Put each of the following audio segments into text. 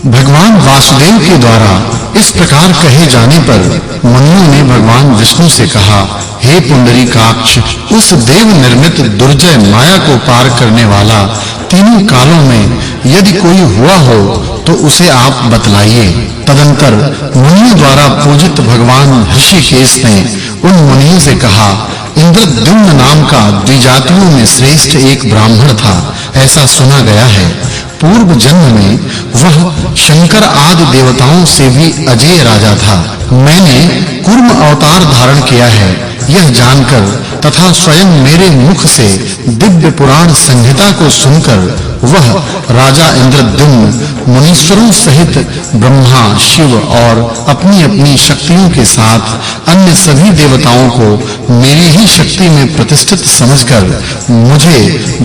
भगवान वासुदेव के द्वारा इस प्रकार कहे जाने पर मुनियों ने भगवान विष्णु से कहा, हे पुंडरीकाक्ष, उस देव निर्मित दुर्जय माया को पार करने वाला तीनों कालों में यदि कोई हुआ हो तो उसे आप बतलाइए। तदंतर मुनियों द्वारा पूजित भगवान ऋषिकेश ने उन मुनियों से कहा, इंद्रद्युम्न नाम का द्विजातियों में श्रेष्ठ एक ब्राह्मण था, ऐसा सुना गया है। पूर्व जन्म में वह शंकर आदि देवताओं से भी अजेय राजा था। मैंने कूर्म अवतार धारण किया है, यह जानकर तथा स्वयं मेरे मुख से दिव्य पुराण संहिता को सुनकर वह राजा इंद्रद्युम्न मुनीश्वरों सहित ब्रह्मा, शिव और अपनी-अपनी शक्तियों के साथ अन्य सभी देवताओं को मेरी ही शक्ति में प्रतिष्ठित समझकर मुझे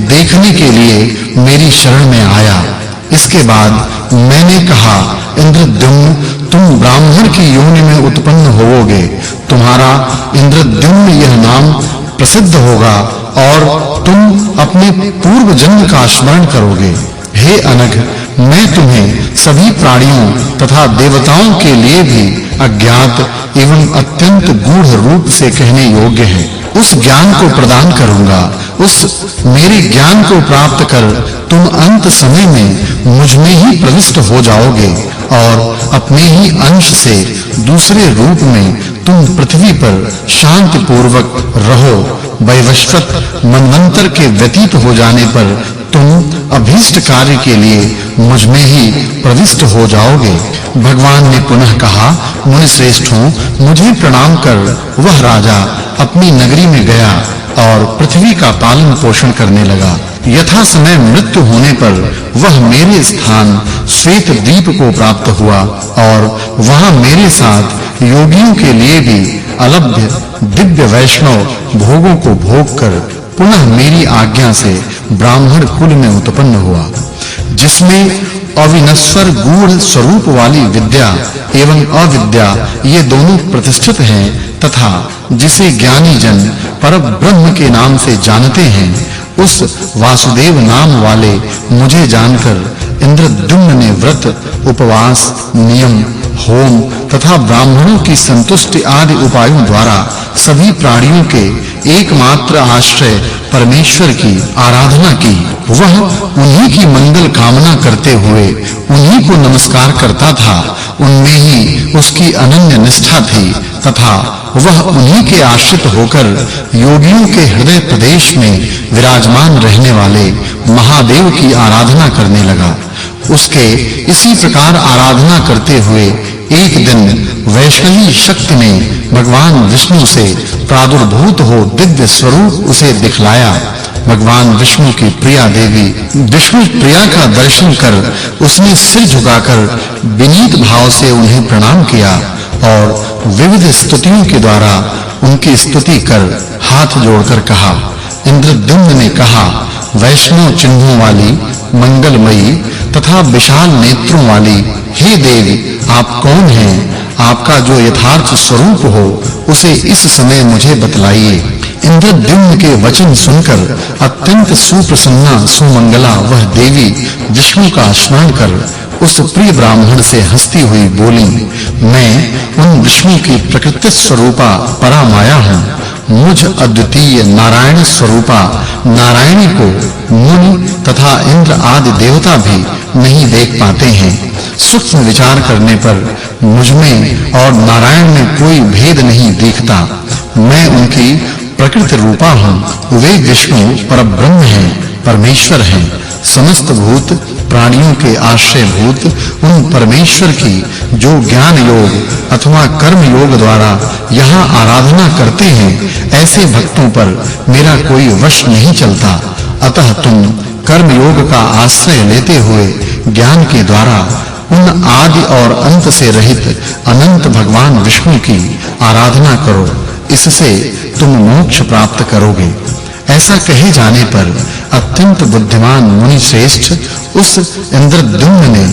देखने के लिए मेरी शरण में आया। इसके बाद मैंने कहा, इंद्रद्युम्न, तुम ब्राह्मण की योनि में उत्पन्न होवोगे, तुम्हारा इंद्रद्युम्न यह नाम प्रसिद्ध होगा और तुम अपने पूर्व जन्म का स्मरण करोगे। हे अनघ, मैं तुम्हें सभी प्राणियों तथा देवताओं के लिए भी अज्ञात एवं अत्यंत गूढ़ रूप से कहने योग्य है उस ज्ञान को प्रदान करूंगा। उस मेरे ज्ञान को प्राप्त कर तुम अंत समय में मुझ में ही प्रविष्ट हो जाओगे और अपने ही अंश से दूसरे रूप में तुम पृथ्वी पर शांति पूर्वक रहो। वैवस्वत मनवंतर के व्यतीत हो जाने पर तुम अभीष्ट कार्य के लिए मुझ में ही प्रविष्ट हो जाओगे। भगवान ने पुनः कहा, मुनि श्रेष्ठों, मुझे प्रणाम कर वह राजा अपनी नगरी में गया और पृथ्वी का पालन पोषण करने लगा। यथा समय मृत्यु होने पर वह मेरे स्थान श्वेत द्वीप को प्राप्त हुआ और वहां मेरे साथ योगियों के लिए भी अलभ्य दिव्य वैष्णव भोगों को भोग कर पुनः मेरी आज्ञा से ब्राह्मण कुल में उत्पन्न हुआ, जिसमें अविनश्वर गूढ़ स्वरूप वाली विद्या एवं अविद्या ये दोनों प्रतिष्ठित हैं तथा जिसे ज्ञानी जन परब्रह्म के नाम से जानते हैं, उस वासुदेव नाम वाले मुझे जानकर इंद्रद्युम्न ने व्रत, उपवास, नियम, होम तथा ब्राह्मणों की संतुष्टि आदि उपायों द्वारा सभी प्राणियों के एकमात्र आश्रय परमेश्वर की आराधना की। वह उन्हीं की मंगल कामना करते हुए उन्हीं को नमस्कार करता था, उनमें ही उसकी अनन्य निष्ठा थी तथा वह उन्हीं के आश्रित होकर योगियों के हृदय प्रदेश में विराजमान रहने वाले महादेव की आराधना करने लगा। उसके इसी प्रकार आराधना करते हुए एक दिन वैष्णवी शक्ति ने भगवान विष्णु से प्रादुर्भूत हो दिव्य स्वरूप उसे दिखलाया। भगवान विष्णु की प्रिया देवी विष्णु प्रिया का दर्शन कर उसने सिर झुकाकर विनीत भाव से उन्हें प्रणाम किया और विविध स्तुतियों के द्वारा उनकी स्तुति कर हाथ जोड़कर कहा। इंद्रद्युम्न ने कहा, वैष्णव चिन्हों वाली, मंगलमयी तथा विशाल नेत्रों वाली हे देवी, आप कौन हैं? आपका जो यथार्थ स्वरूप हो उसे इस समय मुझे बतलाइए। इंद्रद्युम्न के वचन सुनकर अत्यंत सुप्रसन्ना सुमंगला वह देवी विष्णु का स्मरण कर उस प्रिय ब्राह्मण से हंसती हुई बोली, मैं उन विष्णु की प्रकृति स्वरूपा परामाया हूँ। मुझ अद्वितीय नारायण स्वरूपा नारायणी को मुनि तथा इंद्र आदि देवता भी नहीं देख पाते हैं। सूक्ष्म विचार करने पर मुझ में और नारायण में कोई भेद नहीं दिखता। मैं उनकी प्रकृति रूपा हूँ। वे विष्णु परब्रह्म हैं, परमेश्वर हैं। समस्त भूत प्राणियों के आश्रय भूत उन परमेश्वर की जो ज्ञान योग अथवा कर्म योग द्वारा यहाँ आराधना करते हैं, ऐसे भक्तों पर मेरा कोई वश नहीं चलता। अतः तुम कर्म योग का आश्रय लेते हुए ज्ञान के द्वारा उन आदि और अंत से रहित अनंत भगवान विष्णु की आराधना करो, इससे तुम मोक्ष प्राप्त करोगे। ऐसा कहे जाने पर अत्यंत बुद्धिमान मुनि श्रेष्ठ उस इंद्रद्युम्न ने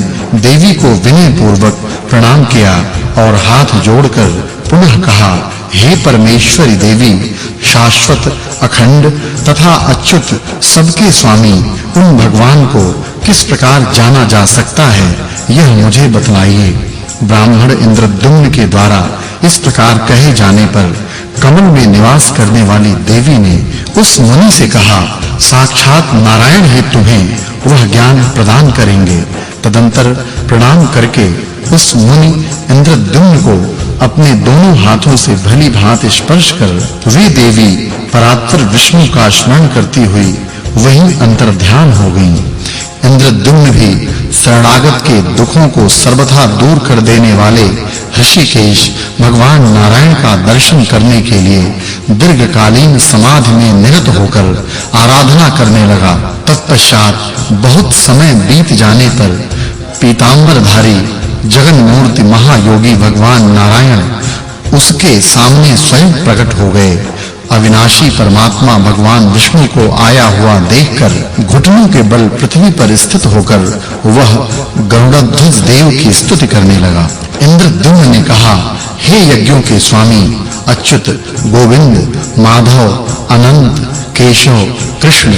देवी को विनय पूर्वक प्रणाम किया और हाथ जोड़कर पुनः कहा, हे परमेश्वरी देवी, शाश्वत, अखंड तथा अच्युत सबके स्वामी, उन भगवान को किस प्रकार जाना जा सकता है, यह मुझे बतलाइए। ब्राह्मण इंद्रद्युम्न के द्वारा इस प्रकार कहे जाने पर कमल में निवास करने वाली देवी ने उस मुनि से कहा, साक्षात नारायण ही तुम्हें वह ज्ञान प्रदान करेंगे। तदंतर प्रणाम करके उस मुनि इंद्रद्युम्न को अपने दोनों हाथों से भली भांति स्पर्श कर वे देवी परात्पर विष्णु का स्मरण करती हुई वहीं अंतर्ध्यान हो गईं। इंद्रद्युम्न भी शरणागत के दुखों को सर्वथा दूर कर देने वाले ऋषिकेश भगवान नारायण का दर्शन करने के लिए दीर्घकालीन समाधि में निरत होकर आराधना करने लगा। तत्पश्चात बहुत समय बीत जाने पर पीतांबरधारी जगन मूर्ति महायोगी भगवान नारायण उसके सामने स्वयं प्रकट हो गए। अविनाशी परमात्मा भगवान विष्णु को आया हुआ देखकर घुटनों के बल पृथ्वी पर स्थित होकर वह गरुड़ध्वज देव की स्तुति करने लगा। इंद्रद्युम्न ने कहा, हे यज्ञों के स्वामी अच्युत, गोविंद, माधव, अनंत, केशव, कृष्ण,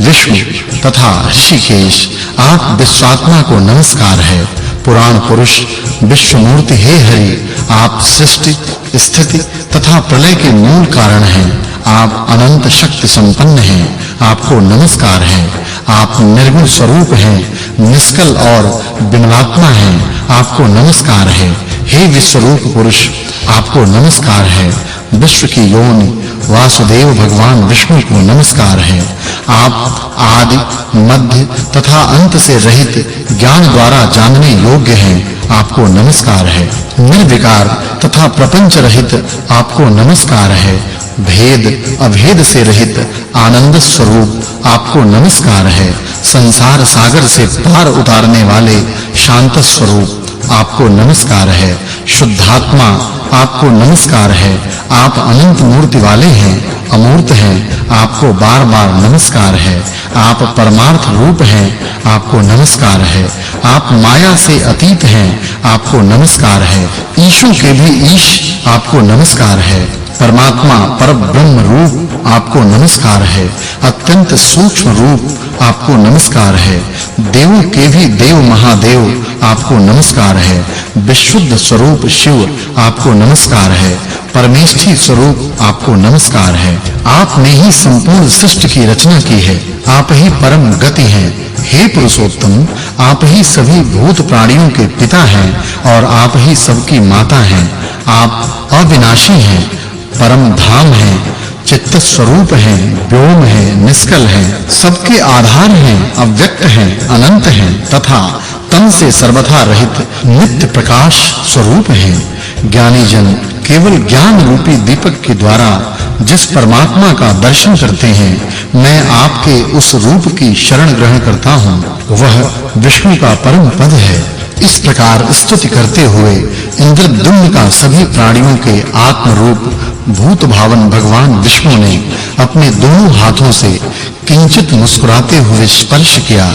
विष्णु तथा ऋषिकेश, आप विश्वात्मा को नमस्कार है। पुराण पुरुष विश्वमूर्ति हे हरि, आप सृष्टि, स्थिति तथा प्रलय के मूल कारण हैं। आप अनंत शक्ति संपन्न हैं, आपको नमस्कार है। आप निर्गुण स्वरूप हैं, निष्कल और विमलात्मा हैं, आपको नमस्कार है। हे विश्वरूप पुरुष, आपको नमस्कार है। विश्व की योनि वासुदेव भगवान विष्णु को नमस्कार है। आप आदि, मध्य तथा अंत से रहित ज्ञान द्वारा जानने योग्य हैं, आपको नमस्कार है। निर्विकार तथा प्रपंच रहित आपको नमस्कार है। भेद अभेद से रहित आनंद स्वरूप आपको नमस्कार है। संसार सागर से पार उतारने वाले शांत स्वरूप आपको नमस्कार है। शुद्धात्मा आपको नमस्कार है। आप अनंत मूर्ति वाले हैं, अमूर्त हैं, आपको बार-बार नमस्कार है। आप परमार्थ रूप हैं, आपको नमस्कार है। आप माया से अतीत हैं, आपको नमस्कार है। ईशों के भी ईश आपको नमस्कार है। परमात्मा परब्रह्म रूप आपको नमस्कार है। अत्यंत सूक्ष्म रूप आपको नमस्कार है। देवों के भी देव महादेव आपको नमस्कार है। विशुद्ध स्वरूप शिव आपको नमस्कार है। परमेष्ठी स्वरूप आपको नमस्कार है। आपने ही संपूर्ण सृष्टि की रचना की है। आप ही परम गति हैं। हे पुरुषोत्तम, आप ही सभी भूत प्राणियों के पिता हैं और आप ही सबकी माता हैं। आप अविनाशी हैं, परम धाम हैं, चित्त स्वरूप हैं, व्योम हैं, निष्कल हैं, सबके आधार हैं, अव्यक्त हैं, अनंत हैं तथा तन से सर्वथा रहित नित्य प्रकाश स्वरूप हैं। ज्ञानी जन केवल ज्ञान रूपी दीपक के द्वारा जिस परमात्मा का दर्शन करते हैं, मैं आपके उस रूप की शरण ग्रहण करता हूँ, वह विष्णु का परम पद है। इस प्रकार स्तुति करते हुए इंद्रद्युम्न का सभी प्राणियों के आत्म रूप भूत भावन भगवान विष्णु ने अपने दोनों हाथों से किंचित मुस्कुराते हुए स्पर्श किया।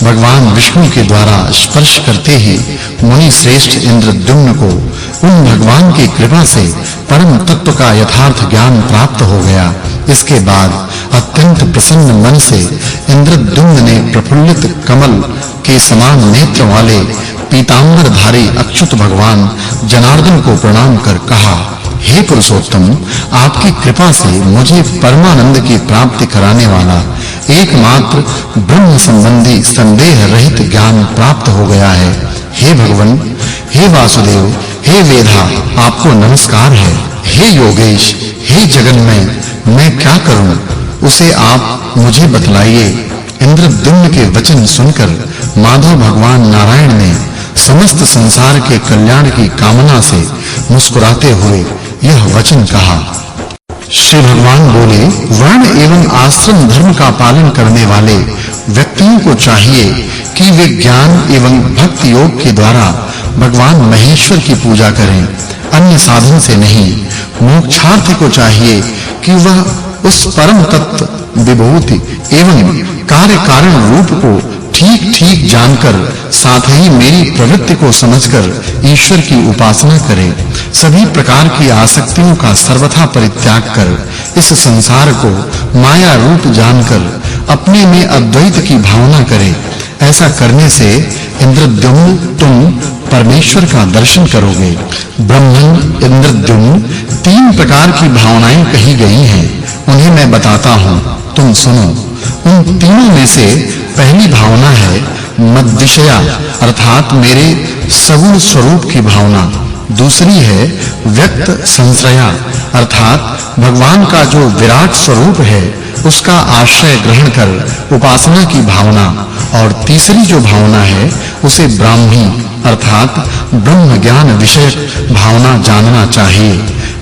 भगवान विष्णु के द्वारा स्पर्श करते ही मुनि श्रेष्ठ इंद्रद्युम्न को उन भगवान की कृपा से परम तत्व का यथार्थ ज्ञान प्राप्त हो गया। इसके बाद अत्यंत प्रसन्न मन से इंद्रद्युम्न ने प्रफुल्लित कमल के समान नेत्र वाले पीतांबरधारी अच्युत भगवान जनार्दन को प्रणाम कर कहा, हे पुरुषोत्तम, आपकी कृपा से मुझे परमानंद की प्राप्ति कराने वाला एकमात्र ब्रह्म संबंधी संदेह रहित ज्ञान प्राप्त हो गया है। हे भगवान, हे वासुदेव, हे वेधा, आपको नमस्कार है। हे योगेश, हे जगन्मय, मैं क्या करूं, उसे आप मुझे बतलाइए। इंद्रद्युम्न के वचन सुनकर माधव भगवान नारायण ने समस्त संसार के कल्याण की कामना से मुस्कुराते हुए यह वचन कहा। श्री भगवान बोले, वर्ण एवं आश्रम धर्म का पालन करने वाले व्यक्तियों को चाहिए कि वे ज्ञान एवं भक्ति योग के द्वारा भगवान महेश्वर की पूजा करें, अन्य साधन से नहीं। मोक्षार्थी को चाहिए कि वह उस परम तत्व विभूति एवं कार्य कारण रूप को ठीक-ठीक जानकर साथ ही मेरी प्रवृत्ति को समझकर ईश्वर की उपासना करे। सभी प्रकार की आसक्तियों का सर्वथा परित्याग कर इस संसार को माया रूप जानकर अपने में अद्वैत की भावना करे। ऐसा करने से इंद्रद्युम्न तुम परमेश्वर का दर्शन करोगे। ब्रह्मन इंद्रद्युम्न 3 प्रकार की भावनाएं कही गई हैं, उन्हें मैं बताता हूं, तुम सुनो। उन तीनों में से पहली भावना है मद्विषया अर्थात मेरे सगुण स्वरूप की भावना। दूसरी है व्यक्त संश्रया अर्थात भगवान का जो विराट स्वरूप है उसका आश्रय ग्रहण कर उपासना की भावना। और तीसरी जो भावना है उसे ब्राह्मी अर्थात ब्रह्म ज्ञान विषयक भावना जानना चाहिए।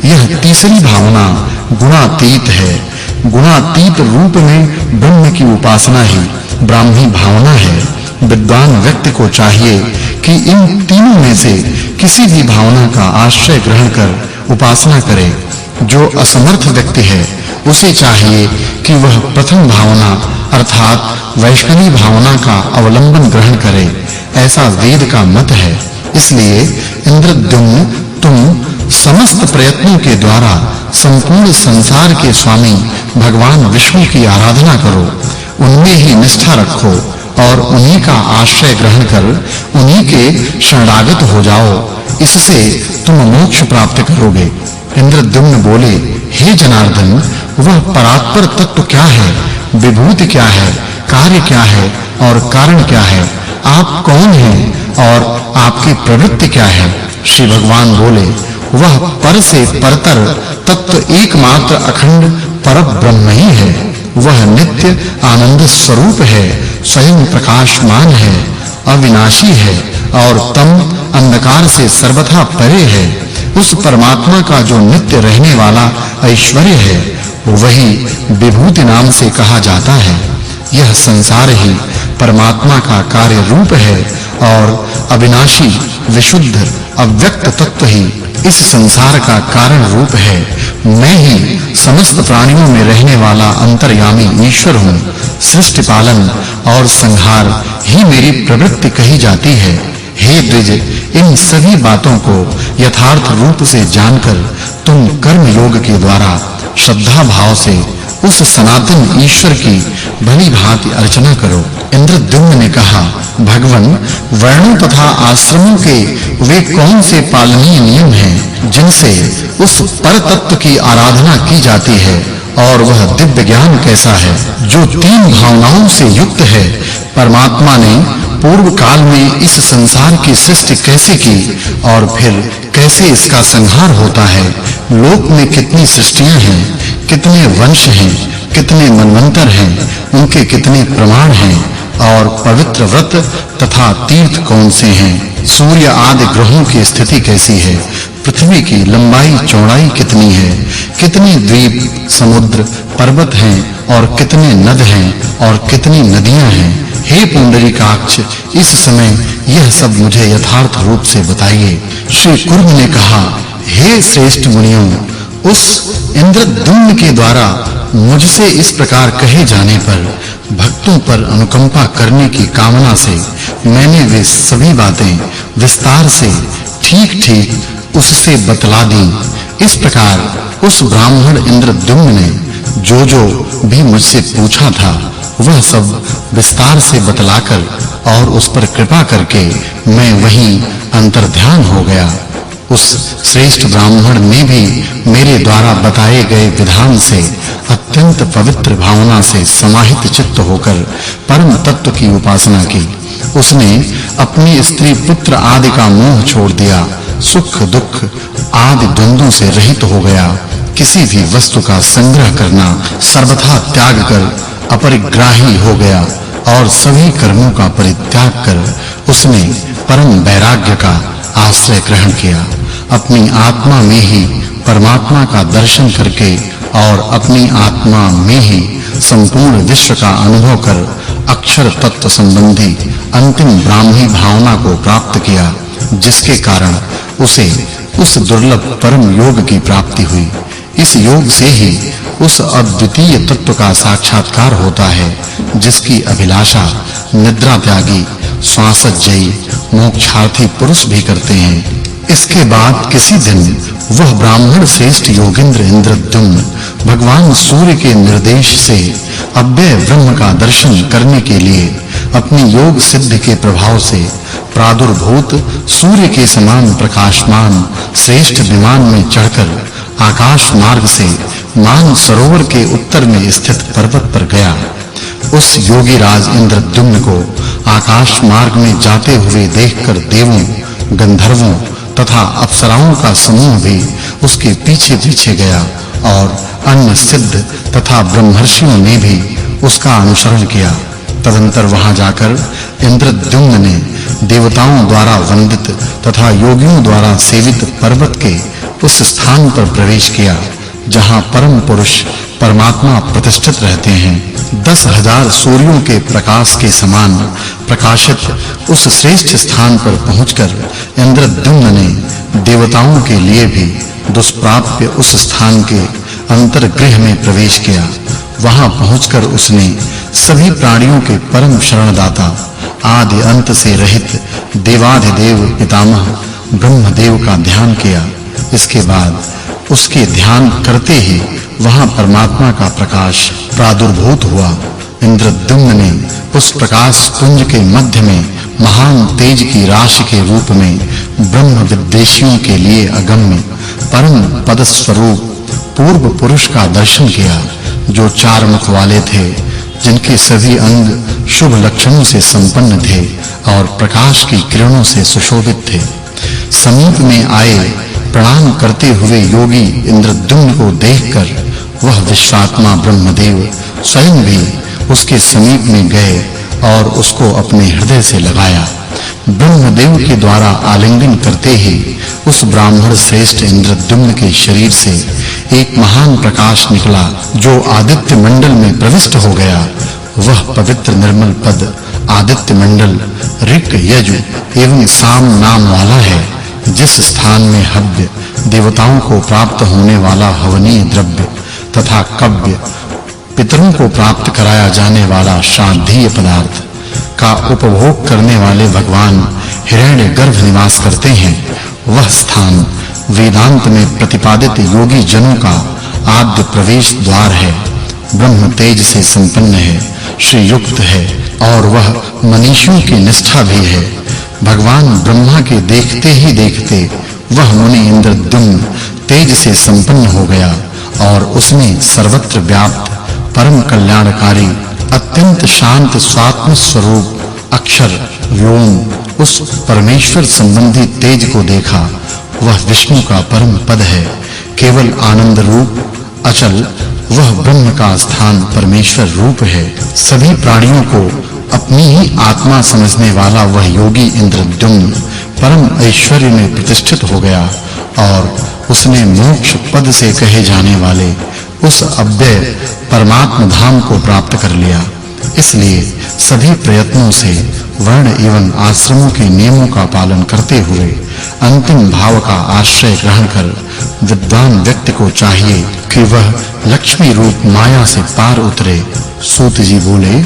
यह तीसरी भावना गुणातीत है। गुणातीत रूप में ब्रह्म की उपासना ही ब्राह्मी भावना है। विद्वान व्यक्ति को चाहिए कि इन तीनों में से किसी भी भावना का आश्रय ग्रहण कर उपासना करे। जो असमर्थ व्यक्ति है उसे चाहिए कि वह प्रथम भावना अर्थात वैष्णवी भावना का अवलंबन ग्रहण करे। ऐसा वेद का मत है। इसलिए इंद्रद्युम्न तुम समस्त प्रयत्नों के द्वारा संपूर्ण संसार के स्वामी भगवान विष्णु की आराधना करो। उनमें ही निष्ठा रखो और उन्हीं का आश्रय ग्रहण कर उन्हीं के शरणागत हो जाओ। इससे तुम मोक्ष प्राप्त करोगे। इंद्रद्युम्न बोले, हे जनार्दन, वह परात्पर तत्व क्या है? विभूति क्या है? कार्य क्या है और कारण क्या है? आप कौन हैं और आपकी प्रवृत्ति क्या है? श्री भगवान बोले, वह पर से परतर तत्व एकमात्र अखंड परब्रह्म ही है। वह नित्य आनंद स्वरूप है, स्वयं प्रकाशमान है, अविनाशी है और तम अंधकार से सर्वथा परे है। उस परमात्मा का जो नित्य रहने वाला ऐश्वर्य है वही विभूति नाम से कहा जाता है। यह संसार ही परमात्मा का कार्य रूप है और अविनाशी विशुद्ध अव्यक्त तत्व ही इस संसार का कारण रूप है। मैं ही समस्त प्राणियों में रहने वाला अंतर्यामी ईश्वर हूँ। सृष्टि पालन और संहार ही मेरी प्रवृत्ति कही जाती है। हे द्विज, इन सभी बातों को यथार्थ रूप से जानकर तुम कर्म योग के द्वारा श्रद्धा भाव से उस सनातन ईश्वर की भली भांति अर्चना करो। इंद्रद्युम्न ने कहा, भगवन, वर्णों तथा आश्रमों के वे कौन से पालनीय नियम हैं जिनसे उस पर तत्व की आराधना की जाती है और वह दिव्य ज्ञान कैसा है जो 3 भावनाओं से युक्त है? परमात्मा ने पूर्व काल में इस संसार की सृष्टि कैसे की और फिर कैसे इसका संहार होता है? लोक में कितनी सृष्टियां हैं, कितने वंश हैं, कितने मनवंतर हैं, उनके कितने प्रमाण हैं और पवित्र व्रत तथा तीर्थ कौन से हैं? सूर्य आदि ग्रहों की स्थिति कैसी है? पृथ्वी की लंबाई चौड़ाई कितनी है? कितने द्वीप, समुद्र, पर्वत हैं और कितने नद हैं और कितनी नदियां हैं? हे पुंडरीकाक्ष, इस समय यह सब मुझे यथार्थ रूप से बताइए। श्री कुर्म ने कहा, हे श्रेष्ठ मुनियों, उस इंद्रद्युम्न के द्वारा मुझसे इस प्रकार कहे जाने पर भक्तों पर अनुकंपा करने की कामना से मैंने वे सभी बातें विस्तार से ठीक-ठीक उससे बतला दी। इस प्रकार उस ब्राह्मण इंद्रद्युम्न ने जो भी मुझसे पूछा था वह सब विस्तार से बतलाकर और उस पर कृपा करके मैं वहीं अंतर्ध्यान हो गया। उस श्रेष्ठ ब्राह्मण ने भी मेरे द्वारा बताए गए विधान से अत्यंत पवित्र भावना से समाहित चित्त होकर परम तत्व की उपासना की। उसने अपनी स्त्री पुत्र आदि का मोह छोड़ दिया, सुख दुख आदि द्वंद्वों से रहित हो गया। किसी भी वस्तु का संग्रह करना सर्वथा त्याग कर अपरिग्राही हो गया और सभी कर्मों का परित्याग कर उसने परम वैराग्य का आश्रय ग्रहण किया। अपनी आत्मा में ही परमात्मा का दर्शन करके और अपनी आत्मा में ही संपूर्ण विश्व का अनुभव कर अक्षर तत्व संबंधी अंतिम ब्राह्मी भावना को प्राप्त किया, जिसके कारण उसे उस दुर्लभ परम योग की प्राप्ति हुई। इस योग से ही उस अद्वितीय तत्व का साक्षात्कार होता है, जिसकी अभिलाषा निद्रा त्यागी, श्वासजयी मोक्षार्थी पुरुष भी करते हैं। इसके बाद किसी दिन वह ब्राह्मण श्रेष्ठ योगेंद्र इंद्रद्युम्न भगवान सूर्य के निर्देश से अव्यय ब्रह्म का दर्शन करने के लिए अपनी योग सिद्धि के प्रभाव से प्रादुर्भूत सूर्य के समान प्रकाशमान श्रेष्ठ विमान में चढ़कर आकाश मार्ग से मान सरोवर के उत्तर में स्थित पर्वत पर गया। उस योगी राज इंद्रद्युम्न को आकाश मार्ग में जाते हुए देखकर देवों, गंधर्वों तथा अप्सराओं का समूह भी उसके पीछे-पीछे गया और अन्य सिद्ध तथा ब्रह्मर्षियों ने भी उसका अनुसरण किया। तदंतर वहां जाकर इंद्रद्युम्न ने देवताओं द्वारा वंदित तथा योगियों द्वारा सेवित पर्वत के उस स्थान पर प्रवेश किया जहां परम पुरुष परमात्मा प्रतिष्ठित रहते हैं। 10,000 सूर्यों के प्रकाश के समान प्रकाशित उस श्रेष्ठ स्थान पर पहुंचकर इंद्रद्युम्न ने देवताओं के लिए भी दुष्प्राप्य उस स्थान के अंतर्गृह में प्रवेश किया। वहां पहुंचकर उसने सभी प्राणियों के परम शरणदाता आदि अंत से रहित देवाधिदेव पितामह ब्रह्मदेव का ध्यान किया। इसके बाद उसके ध्यान करते ही वहां परमात्मा का प्रकाश प्रादुर्भूत हुआ। इंद्रद्युम्न ने उस प्रकाश पुंज के मध्य में महान तेज की राशि के रूप में ब्रह्म विद्वेषियों के लिए अगम्य परम पद स्वरूप पूर्व पुरुष का दर्शन किया, जो 4 मुख वाले थे, जिनके सभी अंग शुभ लक्षणों से संपन्न थे और प्रकाश की किरणों से सुशोभित थे। समीप में आए प्रणाम करते हुए योगी इंद्रद्युम्न को देखकर वह विश्वात्मा ब्रह्मदेव स्वयं भी उसके समीप में गए और उसको अपने हृदय से लगाया। ब्रह्मदेव के द्वारा आलिंगन करते ही उस ब्राह्मण श्रेष्ठ इंद्रद्युम्न के शरीर से एक महान प्रकाश निकला, जो आदित्य मंडल में प्रविष्ट हो गया। वह पवित्र निर्मल पद आदित्य मंडल ऋक, यजु एवं साम नाम वाला है, जिस स्थान में हव्य देवताओं को प्राप्त होने वाला हवनीय द्रव्य तथा कव्य पितरों को प्राप्त कराया जाने वाला श्राद्धीय पदार्थ का उपभोग करने वाले भगवान हिरण्यगर्भ निवास करते हैं। वह स्थान वेदांत में प्रतिपादित योगी जनों का आद्य प्रवेश द्वार है। ब्रह्म तेज से संपन्न है, श्री युक्त है और वह मनीषियों की निष्ठा भी है। भगवान ब्रह्मा के देखते ही देखते वह मुनि इंद्रद्युम्न तेज से संपन्न हो गया और उसने सर्वत्र व्याप्त परम कल्याणकारी अत्यंत शांत स्वात्म स्वरूप अक्षर व्योम उस परमेश्वर संबंधी तेज को देखा। वह विष्णु का परम पद है, केवल आनंद रूप अचल वह ब्रह्म का स्थान परमेश्वर रूप है। सभी प्राणियों को अपनी ही आत्मा समझने वाला वह योगी इंद्रद्युम्न परम ऐश्वर्य में प्रतिष्ठित हो गया और उसने मोक्ष पद से कहे जाने वाले उस अव्यय परमात्म धाम को प्राप्त कर लिया। इसलिए सभी प्रयत्नों से वर्ण एवं आश्रमों के नियमों का पालन करते हुए अंतिम भाव का आश्रय ग्रहण कर विद्वान व्यक्ति को चाहिए कि वह लक्ष्मी रूप माया से पार उतरे। सूत जी बोले,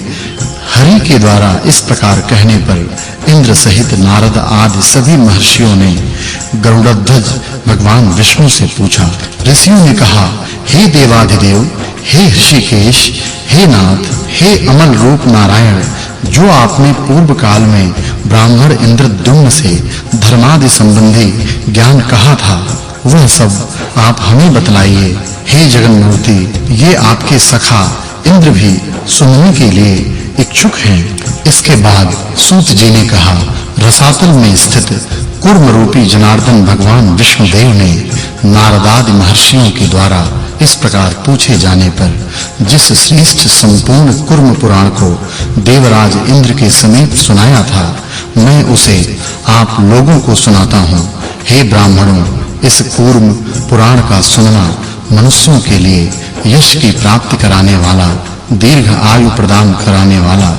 हरि के द्वारा इस प्रकार कहने पर इंद्र सहित नारद आदि सभी महर्षियों ने गरुड़ध्वज भगवान विष्णु से पूछा। ऋषियों ने कहा, हे देवाधिदेव, हे ऋषिकेश, हे नाथ, हे अमल रूप नारायण, जो आपने पूर्व काल में ब्राह्मण इंद्रद्युम्न से धर्मादि संबंधी ज्ञान कहा था, वह सब आप हमें बतलाइए। हे जगन्मूर्ति, ये आपके सखा इंद्र भी सुनने के लिए इच्छुक हैं। इसके बाद सूत जी ने कहा, रसातल में स्थित कूर्म रूपी जनार्दन भगवान विष्णुदेव ने नारद आदि महर्षियों के द्वारा इस प्रकार पूछे जाने पर जिस श्रेष्ठ संपूर्ण कूर्म पुराण को देवराज इंद्र के समीप सुनाया था, मैं उसे आप लोगों को सुनाता हूँ। हे ब्राह्मणों, इस कूर्म पुराण का सुनना मनुष्यों के लिए यश की प्राप्ति कराने वाला, दीर्घ आयु प्रदान कराने वाला,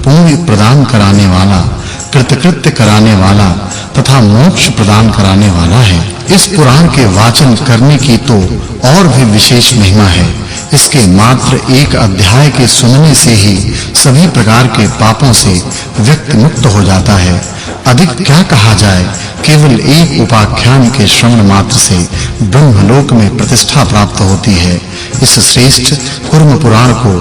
पुण्य प्रदान कराने वाला, कृतकृत्य कराने वाला तथा मोक्ष प्रदान कराने वाला है। इस पुराण के वाचन करने की तो और भी विशेष महिमा है। इसके मात्र एक अध्याय के सुनने से ही सभी प्रकार के पापों से व्यक्ति मुक्त हो जाता है। अधिक क्या कहा जाए। केवल एक उपाख्यान के श्रवण मात्र से ब्रह्मलोक में प्रतिष्ठा प्राप्त होती है। इस श्रेष्ठ कूर्म पुराण को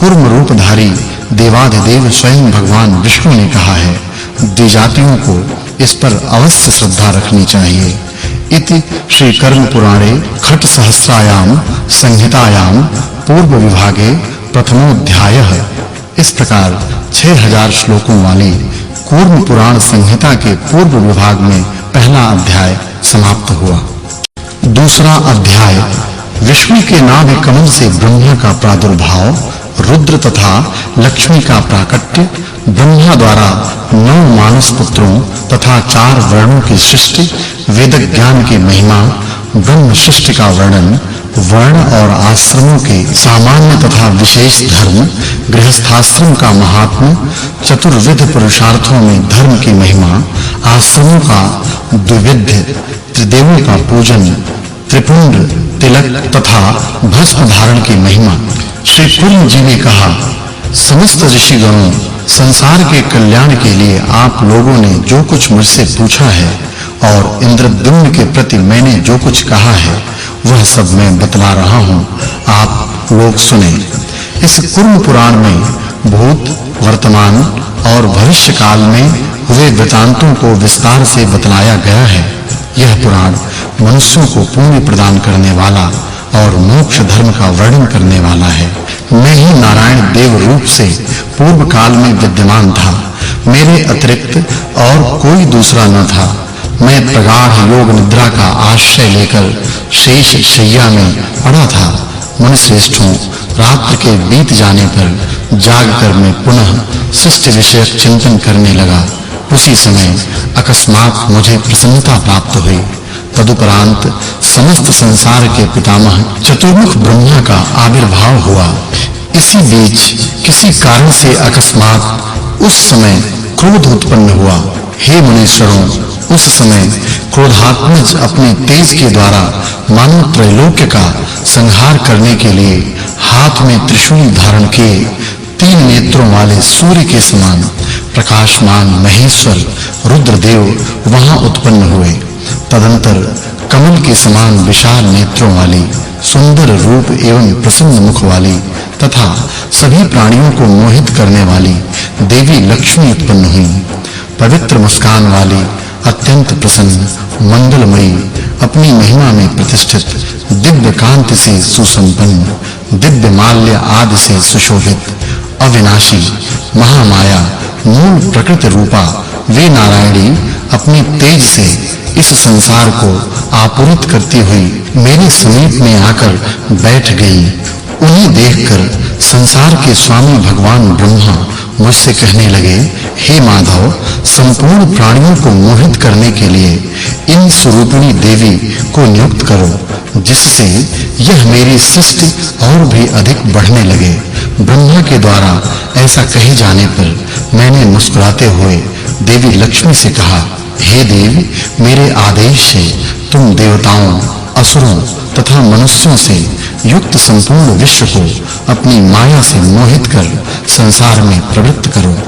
कूर्म रूपधारी देवाधिदेव स्वयं भगवान विष्णु ने कहा है। द्विजातियों को इस पर अवश्य श्रद्धा रखनी चाहिए। इति श्री कर्म पुराणे खट सहस्रायाम संहितायाम पूर्व विभागे प्रथमोध्यायः। इस प्रकार 6000 श्लोकों वाली कूर्म पुराण संहिता के पूर्व विभाग में पहला अध्याय समाप्त हुआ। दूसरा अध्याय विष्णु के नाभि कमल से ब्रह्मा का प्रादुर्भाव, रुद्र तथा लक्ष्मी का प्राकट्य, ब्रह्मा द्वारा 9 मानस पुत्रों तथा 4 वर्णों की सृष्टि, वेद ज्ञान की महिमा, ब्रह्म सृष्टि का वर्णन, वर्ण और आश्रमों के सामान्य तथा विशेष धर्म, गृहस्थाश्रम का महात्म्य, चतुर्विध पुरुषार्थों में धर्म की महिमा, आश्रमों का द्विविध, त्रिदेवों का पूजन, त्रिपुंड, तिलक तथा भस्म धारण की महिमा। श्री कूर्म जी ने कहा, समस्त ऋषिगणों, संसार के कल्याण के लिए आप लोगों ने जो कुछ मुझसे पूछा है और इंद्रद्युम्न के प्रति मैंने जो कुछ कहा है वह सब मैं बतला रहा हूं, आप लोग सुने। इस कूर्म पुराण में भूत, वर्तमान और भविष्य काल में हुए वृतांतों को विस्तार से बतलाया गया है। यह पुराण मनुष्यों को पुण्य प्रदान करने वाला और मोक्ष धर्म का वर्णन करने वाला है। मैं ही नारायण देव रूप से पूर्व काल में विद्यमान था। मेरे अतिरिक्त और कोई दूसरा न था। मैं प्रगाढ़ योग निद्रा का आश्रय लेकर शेष शैया में पड़ा था। मुनि श्रेष्ठों, रात्रि के बीत जाने पर जागकर मैं पुनः सृष्टि विषयक चिंतन करने लगा। उसी समय अकस्मात मुझे प्रसन्नता प्राप्त हुई। तदुपरांत समस्त संसार के पितामह चतुर्मुख ब्रह्मा का आविर्भाव हुआ। इसी बीच किसी कारण से अकस्मात उस समय क्रोध उत्पन्न हुआ। हे मुनीश्वरों, उस समय क्रोधात्मज अपने तेज के द्वारा मानव त्रैलोक्य का संहार करने के लिए हाथ में त्रिशूल धारण किए 3 नेत्रों वाले सूर्य के समान प्रकाशमान महेश्वर रुद्रदेव वहां उत्पन्न हुए। तदंतर कमल के समान विशाल नेत्रों वाली, सुंदर रूप एवं प्रसन्न मुख वाली तथा सभी प्राणियों को मोहित करने वाली देवी लक्ष्मी उत्पन्न हुई। पवित्र मुस्कान वाली, अत्यंत प्रसन्न, मंगलमयी, अपनी महिमा में प्रतिष्ठित, दिव्य कांति से सुसंपन्न, दिव्य माल्य आदि से सुशोभित, अविनाशी, महामाया, मूल प्रकृति रूपा वे नारायणी अपने तेज से इस संसार को आपूरित करती हुई मेरे समीप में आकर बैठ गई। उन्हें देखकर संसार के स्वामी भगवान ब्रह्मा मुझसे कहने लगे, हे माधव, संपूर्ण प्राणियों को मोहित करने के लिए इन स्वरूपिणी देवी को नियुक्त करो, जिससे यह मेरी सृष्टि और भी अधिक बढ़ने लगे। ब्रह्मा के द्वारा ऐसा कहे जाने पर मैंने मुस्कुराते हुए देवी लक्ष्मी से कहा, हे देवी, मेरे आदेश से तुम देवताओं, असुरों तथा मनुष्यों से युक्त संपूर्ण विश्व को अपनी माया से मोहित कर संसार में प्रवृत्त करो।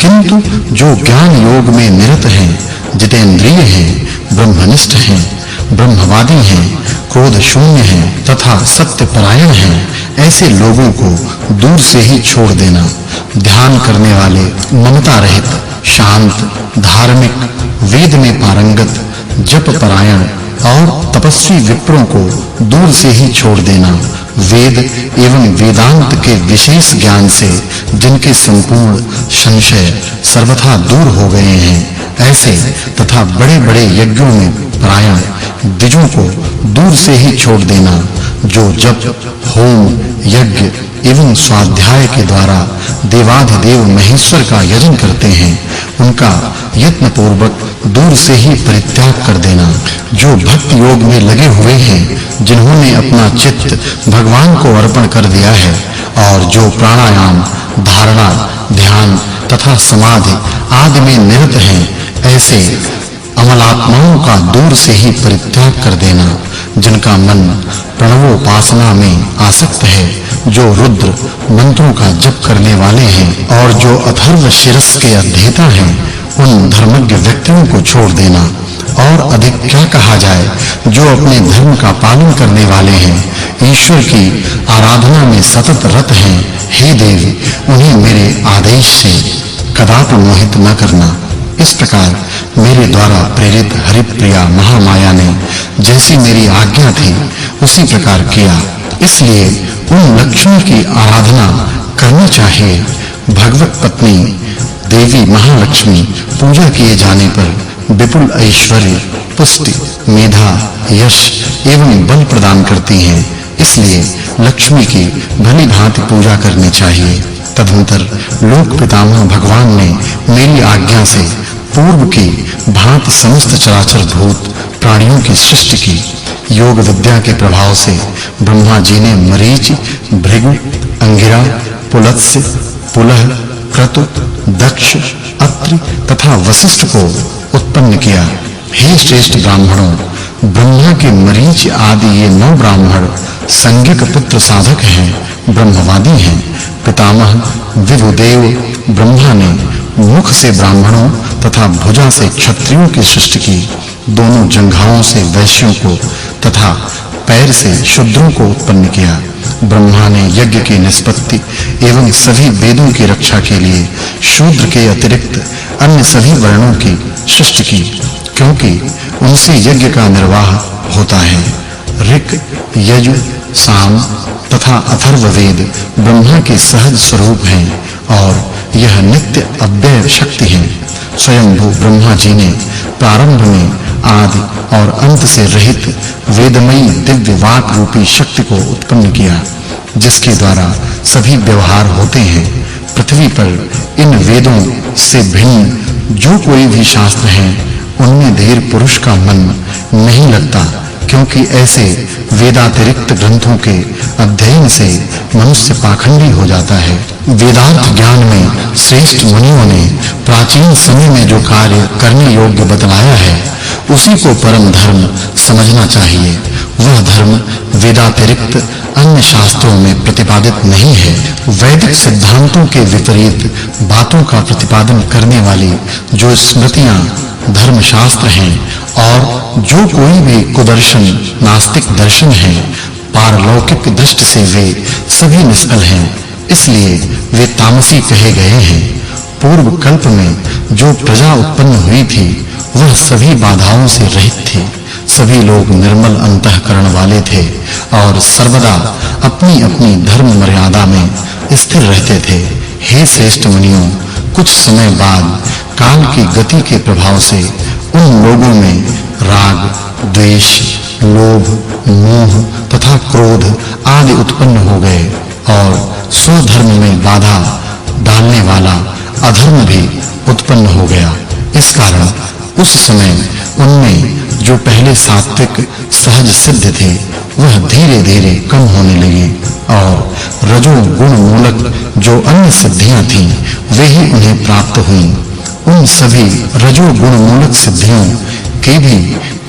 किंतु जो ज्ञान योग में निरत हैं, जितेंद्रिय हैं, ब्रह्मनिष्ठ हैं, ब्रह्मवादी हैं, क्रोध शून्य हैं तथा सत्य परायण हैं, ऐसे लोगों को दूर से ही छोड़ देना। ध्यान करने वाले, ममता रहित, शांत, धार्मिक, वेद में पारंगत, जप परायण और तपस्वी विप्रों को दूर से ही छोड़ देना। वेद एवं वेदांत के विशेष ज्ञान से जिनके संपूर्ण संशय सर्वथा दूर हो गए हैं, ऐसे तथा बड़े-बड़े यज्ञों में परायण द्विजों को दूर से ही छोड़ देना। जो जप, होम, यज्ञ एवं स्वाध्याय के द्वारा देवाधिदेव महेश्वर का यजन करते हैं, उनका यत्न पूर्वक दूर से ही परित्याग कर देना। जो भक्ति योग में लगे हुए हैं, जिन्होंने अपना चित्त भगवान को अर्पण कर दिया है और जो प्राणायाम, धारणा, ध्यान तथा समाधि आदि में निरत हैं, ऐसे अमलात्माओं का दूर से ही परित्याग कर देना। जिनका मन प्रणवोपासना में आसक्त है, जो रुद्र मंत्रों का जप करने वाले हैं और जो अथर्व शिरस के अध्येता हैं, उन धर्मज्ञ व्यक्तियों को छोड़ देना। और अधिक क्या कहा जाए जो अपने धर्म का पालन करने वाले हैं, ईश्वर की आराधना में सतत रत हैं। हे देव, उन्हें मेरे आदेश से कदापि मोहित न करना। इस प्रकार मेरे द्वारा प्रेरित हरिप्रिया महामाया ने जैसी मेरी आज्ञा थी उसी प्रकार किया। इसलिए उन लक्ष्मी की आराधना करनी चाहिए। भगवत पत्नी देवी महालक्ष्मी पूजा किए जाने पर विपुल ऐश्वर्य, पुष्टि, मेधा, यश एवं बल प्रदान करती हैं। इसलिए लक्ष्मी की भली भांति पूजा करनी चाहिए। तदनंतर लोक पितामह भगवान ने मेरी आज्ञा से पूर्व की भांति समस्त चराचर भूत प्राणियों की सृष्टि की। योग विद्या के प्रभाव से ब्रह्मा जी ने मरीचि, भृगु, अंगिरा, पुलत्स्य, पुलह, क्रतु, दक्ष, अत्रि तथा वशिष्ठ को उत्पन्न किया। हे श्रेष्ठ ब्राह्मणों, ब्रह्मा के मरीचि आदि ये 9 ब्राह्मण संज्ञक पुत्र साधक हैं, ब्रह्मवादी हैं। पितामह विभुदेव ब्रह्मा ने मुख से ब्राह्मणों तथा भुजा से क्षत्रियों की सृष्टि की। दोनों जंघाओं से वैश्यों को तथा पैर से शूद्रों को उत्पन्न किया। ब्रह्मा ने यज्ञ की निष्पत्ति एवं सभी वेदों की रक्षा के लिए शूद्र के अतिरिक्त अन्य सभी वर्णों की सृष्टि की, क्योंकि उनसे यज्ञ का निर्वाह होता है। ऋक, यजु, साम तथा अथर्ववेद ब्रह्मा के सहज स्वरूप हैं और यह नित्य अव्यय शक्ति है। स्वयंभू ब्रह्मा जी ने प्रारंभ में आदि और अंत से रहित वेदमयी दिव्य वाक रूपी शक्ति को उत्पन्न किया, जिसके द्वारा सभी व्यवहार होते हैं। पृथ्वी पर इन वेदों से भिन्न जो कोई भी शास्त्र है, उनमें धीर पुरुष का मन नहीं लगता, क्योंकि ऐसे वेदातिरिक्त ग्रंथों के अध्ययन से मनुष्य पाखंडी हो जाता है। वेदांत ज्ञान में श्रेष्ठ मुनियों ने प्राचीन समय में जो कार्य करने योग्य बतलाया है, उसी को परम धर्म समझना चाहिए। वह धर्म वेदातिरिक्त अन्य शास्त्रों में प्रतिपादित नहीं है। वैदिक सिद्धांतों के विपरीत बातों का प्रतिपादन करने वाली जो स्मृतियां धर्मशास्त्र हैं और जो कोई भी कुदर्शन नास्तिक दर्शन है, पारलौकिक दृष्टि से वे सभी निष्फल हैं। इसलिए वे तामसी कहे गए हैं। पूर्व कल्प में जो प्रजा उत्पन्न हुई थी, वह सभी बाधाओं से रहित थी। सभी लोग निर्मल अंतःकरण वाले थे और सर्वदा अपनी-अपनी धर्म मर्यादा में स्थिर रहते थे। हे श्रेष्ठ मुनियों, कुछ समय बाद काल की गति के प्रभाव से उन लोगों में राग, द्वेष, लोभ, मोह तथा क्रोध आदि उत्पन्न हो गए और स्वधर्म में बाधा डालने वाला अधर्म भी उत्पन्न हो गया। इस कारण उस समय उनमें जो पहले सात्विक सहज सिद्ध थे, वह धीरे-धीरे कम होने लगे और रजो गुण मूलक जो अन्य सिद्धियां थीं, वे ही उन्हें प्राप्त हुईं। उन सभी रजो गुण मूलक सिद्धियों के भी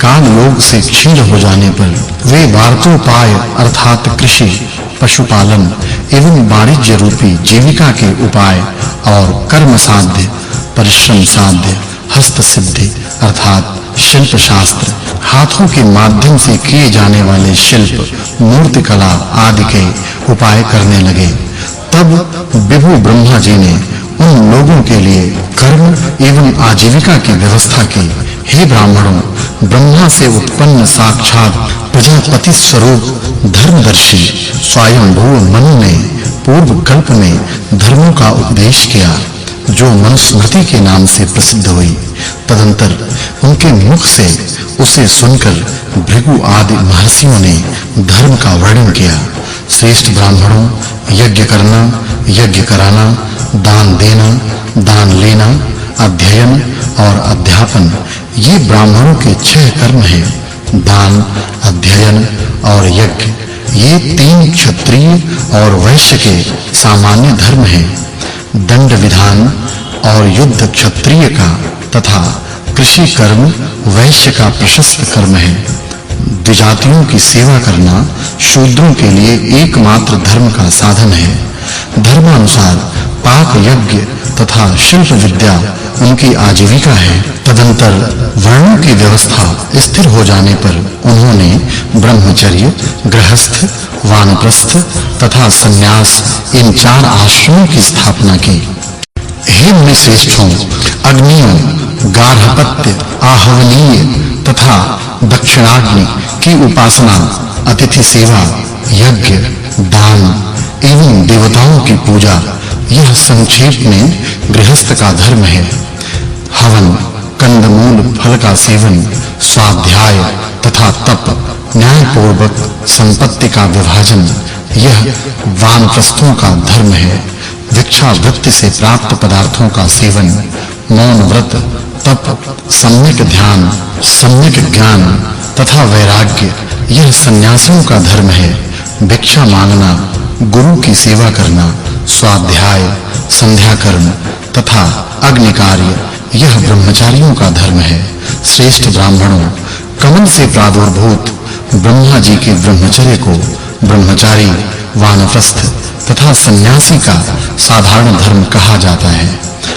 काल योग से क्षीण हो जाने पर वे वार्तोपाय अर्थात कृषि, पशुपालन एवं वाणिज्य रूपी जीविका के उपाय और कर्म साध्य, परिश्रम साध्य, हस्त सिद्धि अर्थात शिल्प शास्त्र, हाथों के माध्यम से किए जाने वाले शिल्प, मूर्ति कला आदि के उपाय करने लगे। तब विभु ब्रह्मा जी ने उन लोगों के लिए कर्म एवं आजीविका की व्यवस्था की। हे ब्राह्मणों, ब्रह्मा से उत्पन्न साक्षात प्रजापति स्वरूप धर्मदर्शी स्वयंभू मनु ने पूर्व कल्प में धर्मों का उपदेश किया, जो मनुस्मृति के नाम से प्रसिद्ध हुई। तदंतर उनके मुख से उसे सुनकर भृगु आदि महर्षियों ने धर्म का वर्णन किया। श्रेष्ठ ब्राह्मणों, यज्ञ करना, यज्ञ कराना, दान देना, दान लेना, अध्ययन और अध्यापन, ये ब्राह्मणों के 6 कर्म हैं। दान, अध्ययन और यज्ञ, ये 3 क्षत्रिय और वैश्य के सामान्य धर्म हैं। दंड विधान और युद्ध क्षत्रिय का तथा कृषि कर्म वैश्य का प्रशस्त कर्म है। द्विजातियों की सेवा करना शूद्रों के लिए एकमात्र धर्म का साधन है। धर्मानुसार पाक यज्ञ तथा शिल्प विद्या उनकी आजीविका है। तदंतर वर्णों की व्यवस्था स्थिर हो जाने पर उन्होंने ब्रह्मचर्य, गृहस्थ, वानप्रस्थ तथा सन्यास इन 4 आश्रमों की स्थापना की। हे मुनि श्रेष्ठों, अग्नियों, गार्हपत्य, आहवनीय तथा दक्षिणाग्नि की उपासना, अतिथि सेवा, यज्ञ, दान एवं देवताओं की पूजा, यह संक्षेप में गृहस्थ का धर्म है। हवन, कंदमूल फल का सेवन, स्वाध्याय तथा तप, न्यायपूर्वक संपत्ति का विभाजन, यह वानप्रस्थों का धर्म है। भिक्षावृत्ति से प्राप्त पदार्थों का सेवन, मौन व्रत, तप, सम्यक ध्यान, सम्यक ज्ञान तथा वैराग्य, यह सन्यासियों का धर्म है। भिक्षा मांगना, गुरु की सेवा करना, स्वाध्याय, संध्या कर्म तथा अग्नि कार्य, यह ब्रह्मचारियों का धर्म है। श्रेष्ठ ब्राह्मणों, कमल से प्रादुर्भूत ब्रह्मा जी के ब्रह्मचर्य को ब्रह्मचारी, वानप्रस्थ तथा सन्यासी का साधारण धर्म कहा जाता है।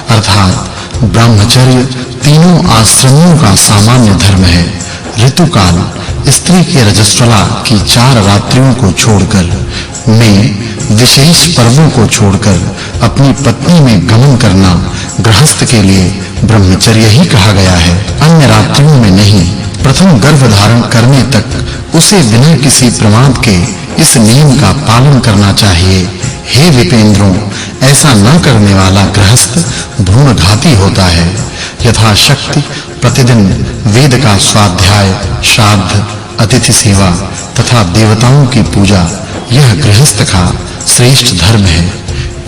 अर्थात ब्रह्मचर्य तीनों आश्रमों का सामान्य धर्म है। ऋतुकाल, स्त्री के रजस्वला की 4 रात्रियों को छोड़कर, में विशेष पर्वों को छोड़कर अपनी पत्नी में गमन करना गृहस्थ के लिए ब्रह्मचर्य ही कहा गया है, अन्य रात्रियों में नहीं। प्रथम गर्भ धारण करने तक उसे बिना किसी प्रमाद के इस नियम का पालन करना चाहिए। हे विपेंद्रों, ऐसा न करने वाला गृहस्थ भ्रूणघाती होता है। यथाशक्ति प्रतिदिन वेद का स्वाध्याय, श्राद्ध, अतिथि सेवा तथा देवताओं की पूजा, यह गृहस्थ का श्रेष्ठ धर्म है।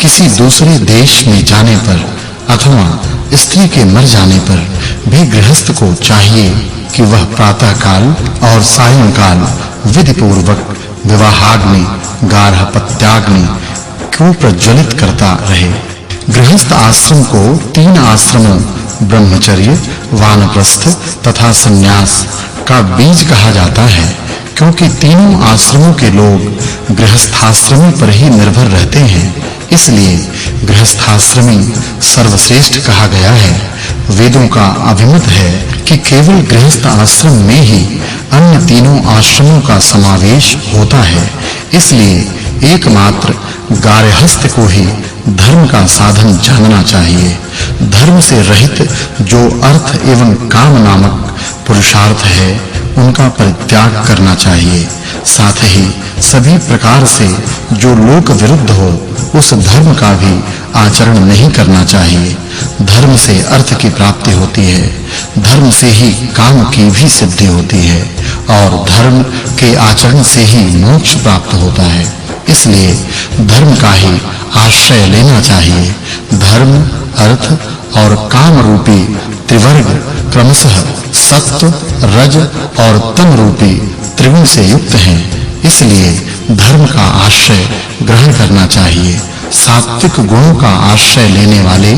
किसी दूसरे देश में जाने पर अथवा स्त्री के मर जाने पर भी गृहस्थ को चाहिए कि वह प्रातः काल और सायंकाल विधि पूर्वक विवाहाग्नि, गार्हपत्याग्नि को प्रज्वलित करता रहे। गृहस्थ आश्रम को 3 आश्रमों ब्रह्मचर्य, वानप्रस्थ तथा सन्यास का बीज कहा जाता है, क्योंकि तीनों आश्रमों के लोग गृहस्थाश्रमी पर ही निर्भर रहते हैं। इसलिए गृहस्थाश्रमी सर्वश्रेष्ठ कहा गया है। वेदों का अभिमत है कि केवल गृहस्थ आश्रम में ही अन्य तीनों आश्रमों का समावेश होता है। इसलिए एकमात्र गार्हस्थ को ही धर्म का साधन जानना चाहिए। धर्म से रहित जो अर्थ एवं काम नामक पुरुषार्थ है, उनका परित्याग करना चाहिए। साथ ही सभी प्रकार से जो लोक विरुद्ध हो, उस धर्म का भी आचरण नहीं करना चाहिए। धर्म से अर्थ की प्राप्ति होती है, धर्म से ही काम की भी सिद्धि होती है और धर्म के आचरण से ही मोक्ष प्राप्त होता है। इसलिए धर्म का ही आश्रय लेना चाहिए। धर्म, अर्थ और काम रूपी त्रिवर्ग क्रमशः सत्व, रज और तम रूपी त्रिगुण से युक्त हैं। इसलिए धर्म का आश्रय ग्रहण करना चाहिए। सात्विक गुणों का आश्रय लेने वाले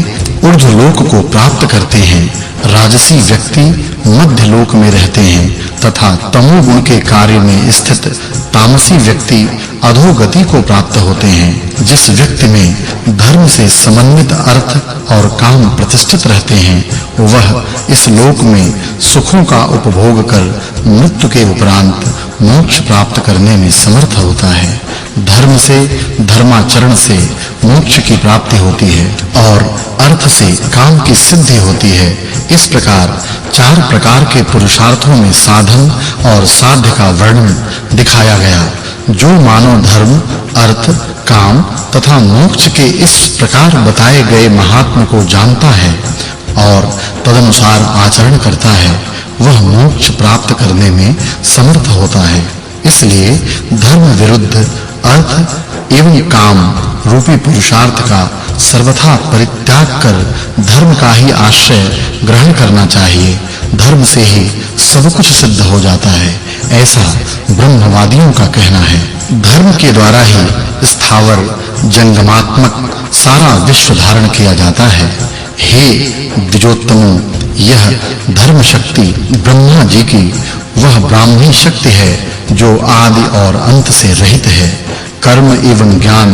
ऊर्ध्वलोक को प्राप्त करते हैं। राजसी व्यक्ति मध्य लोक में रहते हैं तथा तमोगुण के कार्य में स्थित तामसी व्यक्ति अधोगति को प्राप्त होते हैं। जिस व्यक्ति में धर्म से समन्वित अर्थ और काम प्रतिष्ठित रहते हैं, वह इस लोक में सुखों का उपभोग कर मृत्यु के उपरांत मोक्ष प्राप्त करने में समर्थ होता है। धर्म से, धर्माचरण से मोक्ष की प्राप्ति होती है और अर्थ से काम की सिद्धि होती है। इस प्रकार 4 प्रकार के पुरुषार्थों में साधन और साध्य का वर्णन दिखाया गया। जो मानव धर्म, अर्थ, काम तथा मोक्ष के इस प्रकार बताए गए महात्म्य को जानता है और तदनुसार आचरण करता है, वह मोक्ष प्राप्त करने में समर्थ होता है। इसलिए धर्म विरुद्ध अर्थ एवं काम रूपी पुरुषार्थ का सर्वथा परित्याग कर धर्म का ही आश्रय ग्रहण करना चाहिए। धर्म से ही सब कुछ सिद्ध हो जाता है, ऐसा ब्रह्मवादियों का कहना है। धर्म के द्वारा ही स्थावर जंगमात्मक सारा विश्व धारण किया जाता है। हे द्विजोत्तमों, यह धर्म शक्ति ब्रह्मा जी की वह ब्राह्मी शक्ति है जो आदि और अंत से रहित है। कर्म एवं ज्ञान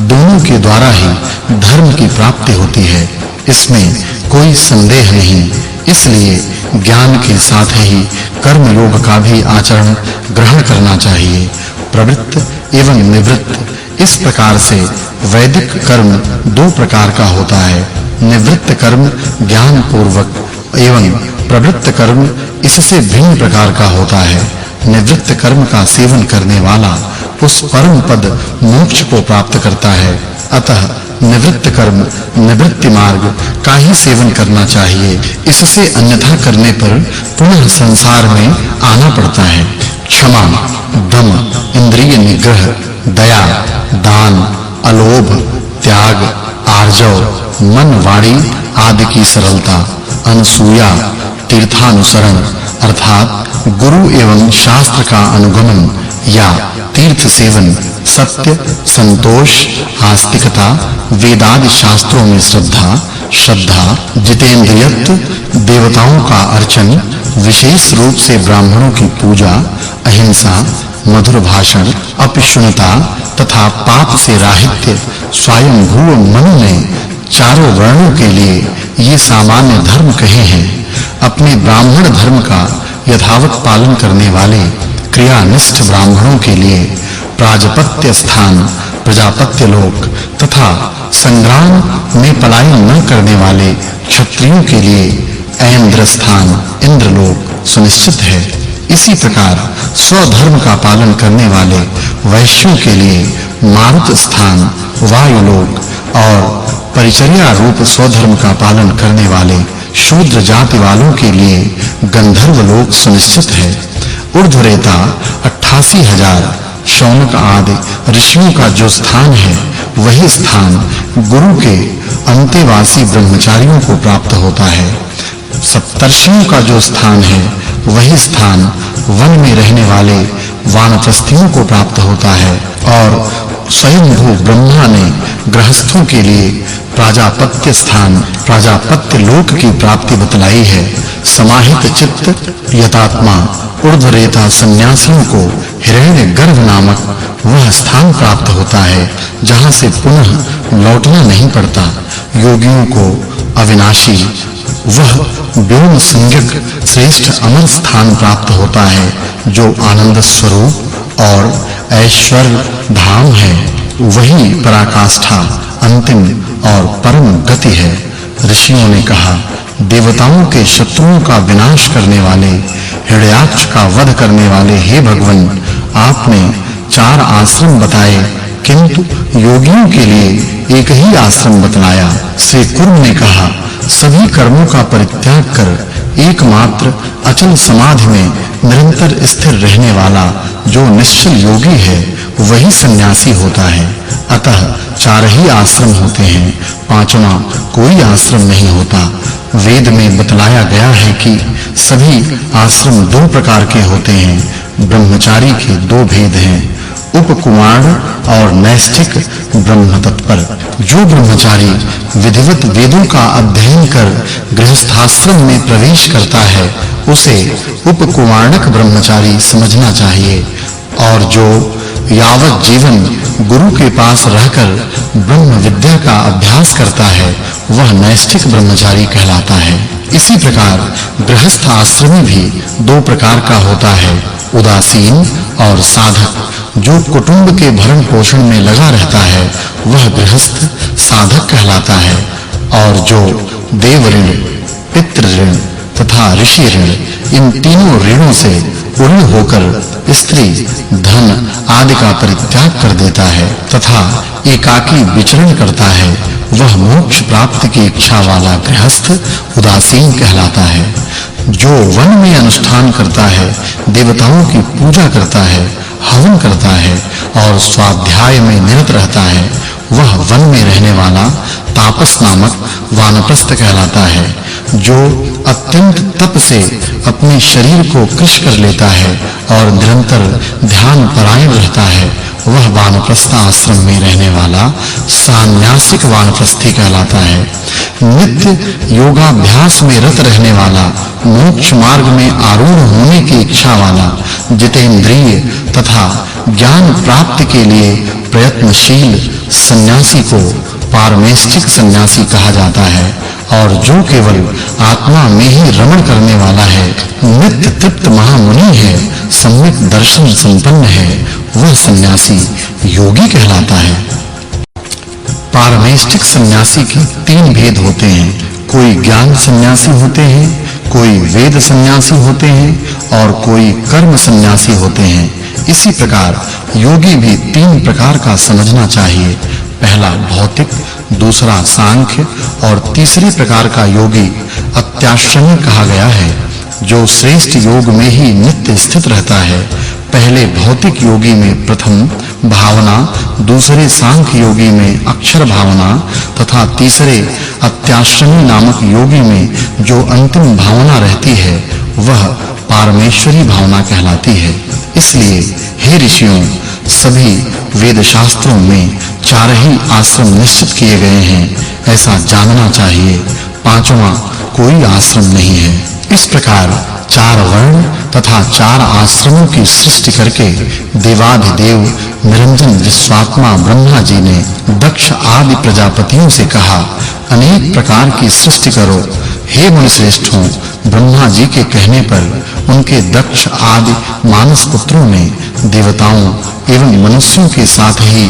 दोनों के द्वारा ही धर्म की प्राप्ति होती है, इसमें कोई संदेह नहीं। इसलिए ज्ञान के साथ ही कर्म योग का भी आचरण ग्रहण करना चाहिए। प्रवृत्त एवं निवृत्त, इस प्रकार से वैदिक कर्म दो प्रकार का होता है। निवृत्त कर्म ज्ञान पूर्वक एवं प्रवृत्त कर्म इससे भिन्न प्रकार का होता है। निवृत्त कर्म का सेवन करने वाला उस परम पद मोक्ष को प्राप्त करता है। अतः निवृत्त कर्म निवृत्ति मार्ग का ही सेवन करना चाहिए। इससे अन्यथा करने पर पुनः संसार में आना पड़ता है। क्षमा, दम, इंद्रिय निग्रह, दया, दान, अलोभ, त्याग, आर्जव, मन वाणी आदि की सरलता, अनसूया, तीर्थानुसरण अर्थात गुरु एवं शास्त्र का अनुगमन या तीर्थ सेवन, सत्य, संतोष, आस्तिकता, वेदादि शास्त्रों में श्रद्धा, जितेंद्रियत्व, देवताओं का अर्चन, विशेष रूप से ब्राह्मणों की पूजा, अहिंसा, मधुर भाषण, अपिशुनता तथा पाप से राहित्य स्वयंभू मनु ने चारों वर्णों के लिए ये सामान्य धर्म कहे हैं। अपने ब्राह्मण धर्म का यथावत पालन करने वाले क्रियानिष्ठ ब्राह्मणों के लिए प्राजपत्य स्थान, प्रजापत्य लोक तथा संग्राम में पलायन न करने वाले क्षत्रियों के लिए ऐन्द्र स्थान, इंद्रलोक सुनिश्चित है। इसी प्रकार स्वधर्म का पालन करने वाले वैश्यों के लिए मारुत स्थान, वायुलोक और परिचर्या रूप स्वधर्म का पालन करने वाले शूद्र जाति वालों के लिए गंधर्व लोक सुनिश्चित है। ऊर्ध्वरेता 88,000 शौनक आदि ऋषियों का जो स्थान है, वही स्थान गुरु के अंतेवासी ब्रह्मचारियों को प्राप्त होता है। सप्तर्षियों का जो स्थान है, वही स्थान वन में रहने वाले वानप्रस्थियों को प्राप्त होता है। और स्वयंभू ब्रह्मा ने गृहस्थों के लिए प्राजापत्य स्थान, प्राजापत्य लोक की प्राप्ति बतलाई है। समाहित चित्त यतात्मा ऊर्ध्वरेता सन्यासियों को हिरण्यगर्भ नामक वह स्थान प्राप्त होता है, जहां से पुनः लौटना नहीं पड़ता। योगियों को अविनाशी वह व्योम संज्ञक श्रेष्ठ अमर स्थान प्राप्त होता है, जो आनंद स्वरूप और ऐश्वर्य धाम है। वही पराकाष्ठा, अंतिम और परम गति है। ऋषियों ने कहा, देवताओं के शत्रुओं का विनाश करने वाले, हिरण्याक्ष का वध करने वाले हे भगवान, आपने 4 आश्रम बताए, किंतु योगियों के लिए एक ही आश्रम बतलाया। श्री कुर्म ने कहा, सभी कर्मों का परित्याग कर एकमात्र अचल समाधि में निरंतर स्थिर रहने वाला जो निश्चल योगी है, वही सन्यासी होता है। अतः 4 ही आश्रम होते हैं, 5वां कोई आश्रम नहीं होता। वेद में बतलाया गया है कि सभी आश्रम 2 प्रकार के होते हैं। ब्रह्मचारी के 2 भेद हैं, उपकुमार और नैष्ठिक ब्रह्म तत्पर। जो ब्रह्मचारी विधिवत वेदों का अध्ययन कर गृहस्थाश्रम में प्रवेश करता है, उसे उपकुमारक ब्रह्मचारी समझना चाहिए। और जो यावत जीवन गुरु के पास रहकर ब्रह्म विद्या का अभ्यास करता है, वह नैष्ठिक ब्रह्मचारी कहलाता है। इसी प्रकार गृहस्थ आश्रमी भी 2 प्रकार का होता है, उदासीन और साधक। जो कुटुंब के भरण पोषण में लगा रहता है, वह गृहस्थ साधक कहलाता है। और जो देव ऋण, पितृ ऋण तथा ऋषि ऋण, इन तीनों ऋणों से पूर्ण होकर स्त्री, धन आदि का परित्याग कर देता है तथा एकाकी विचरण करता है, वह मोक्ष प्राप्ति की इच्छा वाला गृहस्थ उदासीन कहलाता है। जो वन में अनुष्ठान करता है, देवताओं की पूजा करता है, हवन करता है और स्वाध्याय में निरत रहता है, वह वन में रहने वाला तापस नामक वानप्रस्थ कहलाता है। जो अत्यंत तप से अपने शरीर को कृश कर लेता है और निरंतर ध्यान परायण रहता है, वह वानप्रस्थ आश्रम में रहने वाला सन्यासिक वानप्रस्थी कहलाता है। नित्य योगाभ्यास में रत रहने वाला, मोक्ष मार्ग में आरूढ़ होने की इच्छा वाला, जितेंद्रिय तथा ज्ञान प्राप्ति के लिए प्रयत्नशील सन्यासी को पारमेष्ठिक सन्यासी कहा जाता है और जो केवल आत्मा में ही रमण करने वाला है, नित्य तृप्त महामुनि है, सम्यक दर्शन संपन्न है, वह सन्यासी योगी कहलाता है। पारमेष्ठिक सन्यासी के तीन भेद होते हैं। कोई ज्ञान सन्यासी होते हैं, कोई वेद सन्यासी होते हैं और कोई कर्म सन्यासी होते हैं। इसी प्रकार योगी भी तीन प्रकार का समझना चाहिए। पहला भौतिक, दूसरा सांख्य और तीसरे प्रकार का योगी अत्याश्रमी कहा गया है, जो श्रेष्ठ योग में ही नित्य स्थित रहता है। पहले भौतिक योगी में प्रथम भावना, दूसरे सांख्य योगी में अक्षर भावना तथा तीसरे अत्याश्रमी नामक योगी में जो अंतिम भावना रहती है, वह पारमेश्वरी भावना कहलाती है। इसलिए हे ऋषियों, सभी वेद शास्त्रों में चार ही आश्रम निश्चित किए गए हैं, ऐसा जानना चाहिए। पांचवा कोई आश्रम नहीं है। इस प्रकार चार वर्ण तथा चार आश्रमों की सृष्टि करके देवाधिदेव निरंजन विश्वात्मा ब्रह्मा जी ने दक्ष आदि प्रजापतियों से कहा, अनेक प्रकार की सृष्टि करो। हे मुनिश्रेष्ठों, ब्रह्मा जी के कहने पर उनके दक्ष आदि मानस पुत्रों ने देवताओं एवं मनुष्यों के साथ ही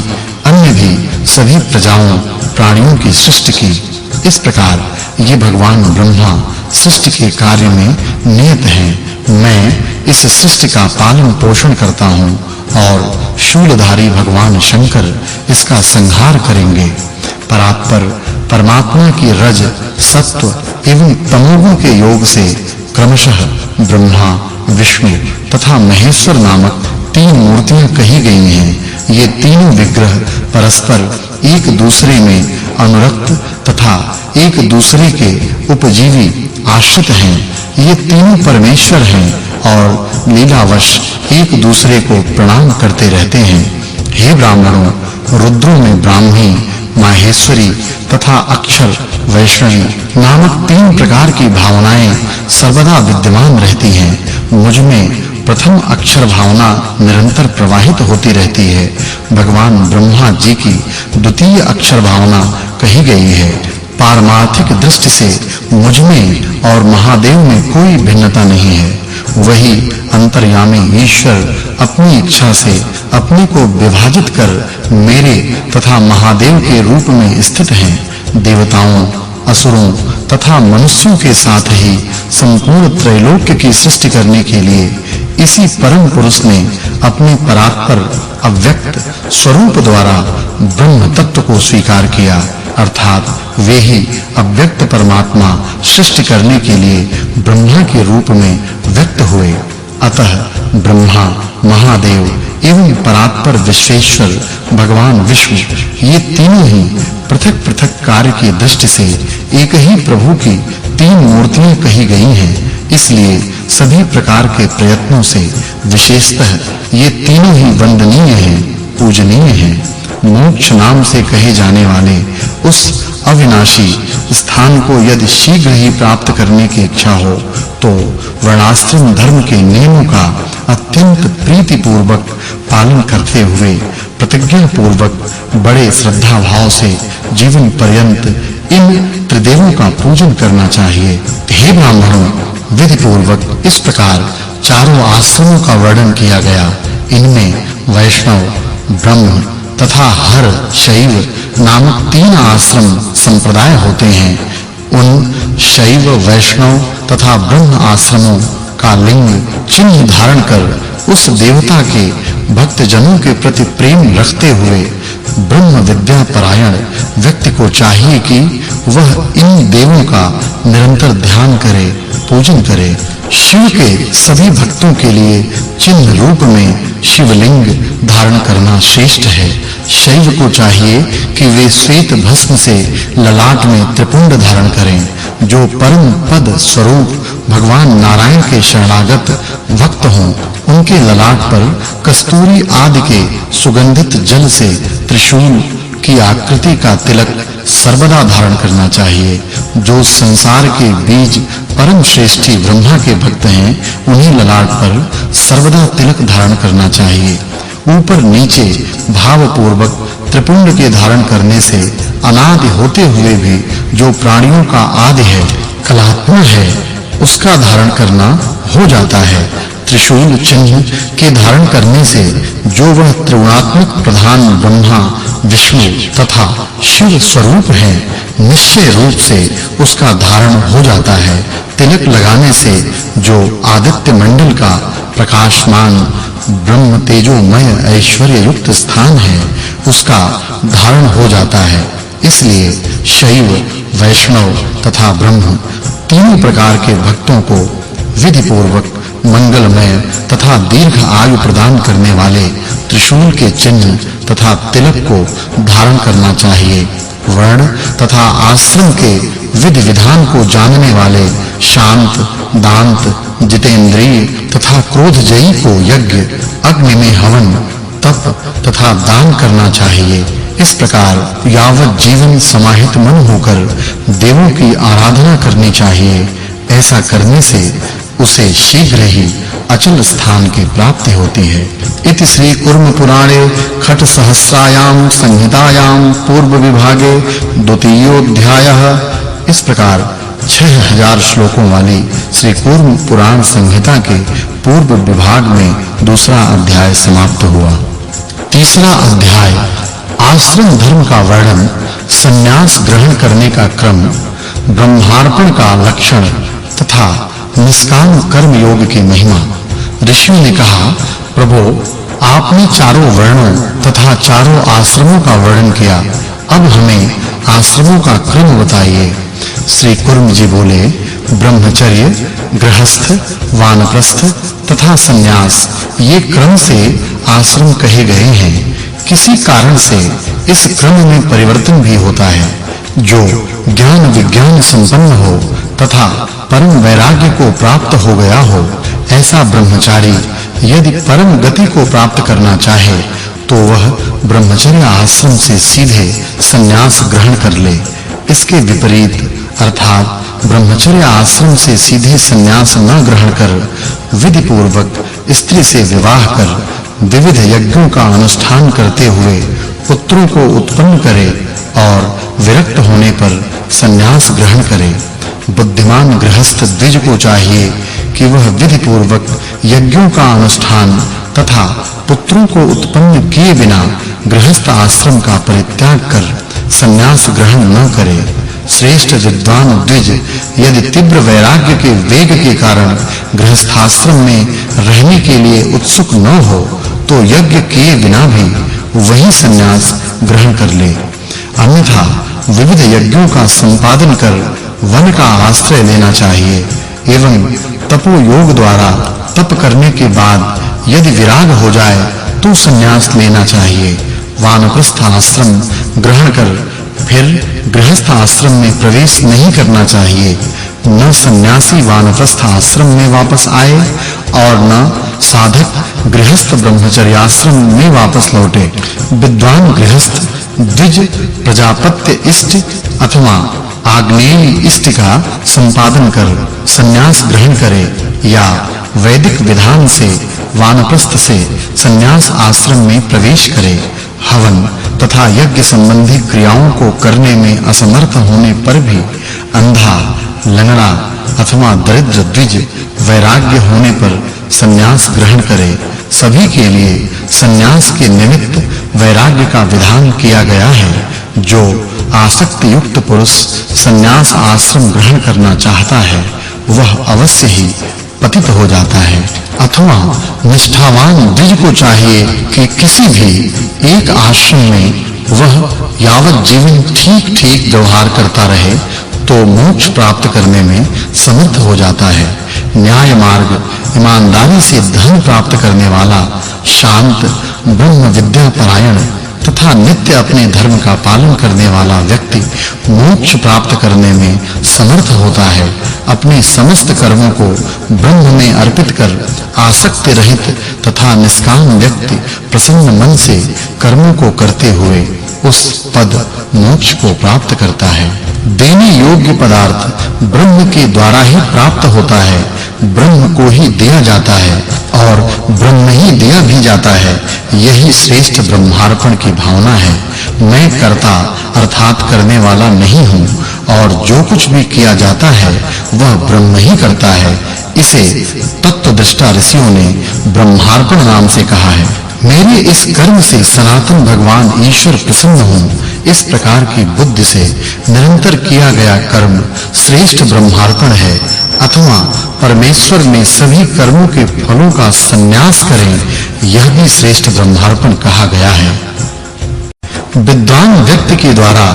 अन्य भी सभी प्रजाओं प्राणियों की सृष्टि की। इस प्रकार ये भगवान ब्रह्मा सृष्टि के कार्य में नियत हैं। मैं इस सृष्टि का पालन पोषण करता हूँ और शूलधारी भगवान शंकर इसका संहार करेंगे। परात्पर परमात्मा की रज, सत्व एवं तमोगुण के योग से क्रमशः ब्रह्मा, विष्णु तथा महेश्वर नामक तीन मूर्तियां कही गई हैं। ये तीनों विग्रह परस्पर एक दूसरे में अनुरक्त तथा एक दूसरे के उपजीवी आश्रित हैं। ये तीनों परमेश्वर हैं और लीलावश एक दूसरे को प्रणाम करते रहते हैं। हे ब्राह्मणों, रुद्रों में ब्राह्मी, माहेश्वरी तथा अक्षर वैष्णवी नामक तीन प्रकार की भावनाएं सर्वदा विद्यमान रहती हैं। मुझ में प्रथम अक्षर भावना निरंतर प्रवाहित होती रहती है। भगवान ब्रह्मा जी की द्वितीय अक्षर भावना कही गई है। पारमार्थिक दृष्टि से मुझ में और महादेव में कोई भिन्नता नहीं है। वही अंतर्यामी ईश्वर अपनी इच्छा से अपने को विभाजित कर मेरे तथा महादेव के रूप में स्थित हैं। देवताओं, असुरों तथा मनुष्यों के साथ ही संपूर्ण त्रैलोक्य की सृष्टि करने के लिए इसी परम पुरुष ने अपने परात्पर अव्यक्त स्वरूप द्वारा ब्रह्म तत्व को स्वीकार किया, अर्थात वे ही अव्यक्त परमात्मा सृष्टि करने के लिए ब्रह्मा के रूप में व्यक्त हुए। अतः ब्रह्मा, महादेव एवं परात्पर विश्वेश्वर भगवान विष्णु, ये तीनों ही पृथक-पृथक कार्य की दृष्टि से एक ही प्रभु की तीन मूर्तियां कही गई हैं। इसलिए सभी प्रकार के प्रयत्नों से विशेषतः ये तीनों ही वंदनीय हैं, पूजनीय हैं। मोक्ष नाम से कहे जाने वाले उस अविनाशी स्थान को यदि शीघ्र ही प्राप्त करने की इच्छा हो तो वर्णाश्रम धर्म के नियमों का अत्यंत प्रीति पूर्वक पालन करते हुए प्रतिज्ञा पूर्वक बड़े श्रद्धा भाव से जीवन पर्यंत इन त्रिदेवों का पूजन करना चाहिए। हे ब्राह्मणों, विधि पूर्वक इस प्रकार चारों आश्रमों का वर्णन किया गया। इनमें वैष्णव, ब्रह्म तथा हर, शैव नामक तीन आश्रम संप्रदाय होते हैं। उन शैव, वैष्णव तथा ब्रह्म आश्रमों का लिंग चिन्ह धारण कर उस देवता के भक्त जनों के प्रति प्रेम रखते हुए ब्रह्म विद्या परायण व्यक्ति को चाहिए कि वह इन देवों का निरंतर ध्यान करे, पूजन करे। शिव के सभी भक्तों के लिए चिन्ह रूप में शिवलिंग धारण करना श्रेष्ठ है। शैव को चाहिए कि वे श्वेत भस्म से ललाट में त्रिपुंड धारण करें। जो परम पद स्वरूप भगवान नारायण के शरणागत भक्त हों, उनके ललाट पर कस्तूरी आदि के सुगंधित जल से त्रिशूल की आकृति का तिलक सर्वदा धारण करना चाहिए। जो संसार के बीज परम श्रेष्ठी ब्रह्मा के भक्त हैं, उन्हीं ललाट पर सर्वदा तिलक धारण करना चाहिए। ऊपर नीचे भाव पूर्वक त्रिपुंड के धारण करने से अनादि होते हुए भी जो प्राणियों का आदि है, कलात्मा है, उसका धारण करना हो जाता है। त्रिशूल चिन्ह के धारण करने से जो वह त्रिगुणात्मक प्रधान ब्रह्मा, विष्णु तथा शिव स्वरूप है, निश्चय रूप से उसका धारण हो जाता है। तिलक लगाने से जो आदित्य मंडल का प्रकाशमान ब्रह्म तेजोमय ऐश्वर्य युक्त स्थान है, उसका धारण हो जाता है। इसलिए शैव, वैष्णव तथा ब्रह्म तीनों प्रकार के भक्तों को विधि पूर्वक मंगलमय तथा दीर्घ आयु प्रदान करने वाले त्रिशूल के चिन्ह तथा तिलक को धारण करना चाहिए। वर्ण तथा आश्रम के विधि विधान को जानने वाले शांत, दांत, जितेंद्रिय तथा क्रोधजयी को यज्ञ, अग्नि में हवन, तप तथा दान करना चाहिए। इस प्रकार यावत जीवन समाहित मन होकर देवों की आराधना करनी चाहिए। ऐसा करने से उसे शीघ्र ही अचल स्थान की प्राप्ति होती है। इति श्री कूर्म पुराणे खट सहस्रायाम संहितायाम पूर्व विभागे द्वितीयोऽध्यायः। इस प्रकार 6000 श्लोकों वाली श्री कूर्म पुराण संहिता के पूर्व विभाग में दूसरा अध्याय समाप्त हुआ। तीसरा अध्याय आश्रम धर्म का वर्णन, संन्यास ग्रहण करने का क्रम, ब्रह्मार्पण का लक्षण तथा निष्काम कर्म योग की महिमा। ऋषियों ने कहा, प्रभु, आपने चारों वर्णों तथा चारों आश्रमों का वर्णन किया, अब हमें आश्रमों का क्रम बताइए। श्री कुर्म जी बोले, ब्रह्मचर्य, गृहस्थ, वानप्रस्थ तथा संन्यास, ये क्रम से आश्रम कहे गए हैं। किसी कारण से इस क्रम में परिवर्तन भी होता है। जो ज्ञान विज्ञान संपन्न हो तथा परम वैराग्य को प्राप्त हो गया हो, ऐसा ब्रह्मचारी यदि परम गति को प्राप्त करना चाहे तो वह ब्रह्मचर्य आश्रम से सीधे संन्यास ग्रहण कर ले। इसके विपरीत अर्थात ब्रह्मचर्य आश्रम से सीधे संन्यास न ग्रहण कर विधि पूर्वक स्त्री से विवाह कर विविध यज्ञों का अनुष्ठान करते हुए पुत्रों को उत्पन्न करे और विरक्त होने पर संन्यास ग्रहण करे। बुद्धिमान गृहस्थ द्विज को चाहिए कि वह विधि पूर्वक यज्ञों का अनुष्ठान तथा पुत्रों को उत्पन्न किए बिना गृहस्थ आश्रम का परित्याग कर संन्यास ग्रहण न करे। श्रेष्ठ विद्वान द्विज यदि तीव्र वैराग्य के वेग के कारण गृहस्थाश्रम में रहने के लिए उत्सुक न हो तो यज्ञ किए बिना भी वही संन्यास ग्रहण कर ले। अन्यथा विविध यज्ञों का संपादन कर वन का आश्रय लेना चाहिए एवं तपो योग द्वारा तप करने के बाद यदि विराग हो जाए तो संन्यास लेना चाहिए। वानप्रस्थ आश्रम ग्रहण कर फिर गृहस्थ आश्रम में प्रवेश नहीं करना चाहिए। न सन्यासी वानप्रस्थ आश्रम में वापस आए और न साधक गृहस्थ ब्रह्मचर्य आश्रम में वापस लौटे। विद्वान गृहस्थ द्विज प्रजापत्य इष्ट अथवा आग्नेय इष्ट का संपादन कर संन्यास ग्रहण करे या वैदिक विधान से वानप्रस्थ से संन्यास आश्रम में प्रवेश करे। हवन तथा यज्ञ संबंधी क्रियाओं को करने में असमर्थ होने पर भी अंधा, लंगड़ा अथवा दरिद्र द्विज वैराग्य होने पर संन्यास ग्रहण करे। सभी के लिए संन्यास के निमित्त वैराग्य का विधान किया गया है। जो आसक्ति युक्त पुरुष संन्यास आश्रम ग्रहण करना चाहता है वह अवश्य ही पतित हो जाता है। अथवा निष्ठावान द्विज को चाहिए कि किसी भी एक आश्रम में वह यावत जीवन ठीक-ठीक व्यवहार करता रहे तो मोक्ष प्राप्त करने में समर्थ हो जाता है। न्याय मार्ग, ईमानदारी से धन प्राप्त करने वाला, शांत, ब्रह्म विद्या परायण तथा नित्य अपने धर्म का पालन करने वाला व्यक्ति मोक्ष प्राप्त करने में समर्थ होता है। अपने समस्त कर्मों को ब्रह्म में अर्पित कर आसक्ति रहित तथा निष्काम व्यक्ति प्रसन्न मन से कर्मों को करते हुए उस पद मोक्ष को प्राप्त करता है। देने योग्य पदार्थ ब्रह्म के द्वारा ही प्राप्त होता है, ब्रह्म को ही दिया जाता है और ब्रह्म ही दिया भी जाता है। यही श्रेष्ठ ब्रह्मार्पण की भावना है। मैं कर्ता अर्थात करने वाला नहीं हूँ और जो कुछ भी किया जाता है वह ब्रह्म ही करता है। इसे तत्वदृष्टा ऋषियों ने ब्रह्मार्पण नाम से कहा है। मेरे इस कर्म से सनातन भगवान ईश्वर प्रसन्न हों, इस प्रकार की बुद्धि से निरंतर किया गया कर्म श्रेष्ठ ब्रह्मार्पण है। अथवा परमेश्वर में सभी कर्मों के फलों का संन्यास करें, यह भी श्रेष्ठ ब्रह्मार्पण कहा गया है। विद्वान व्यक्ति के द्वारा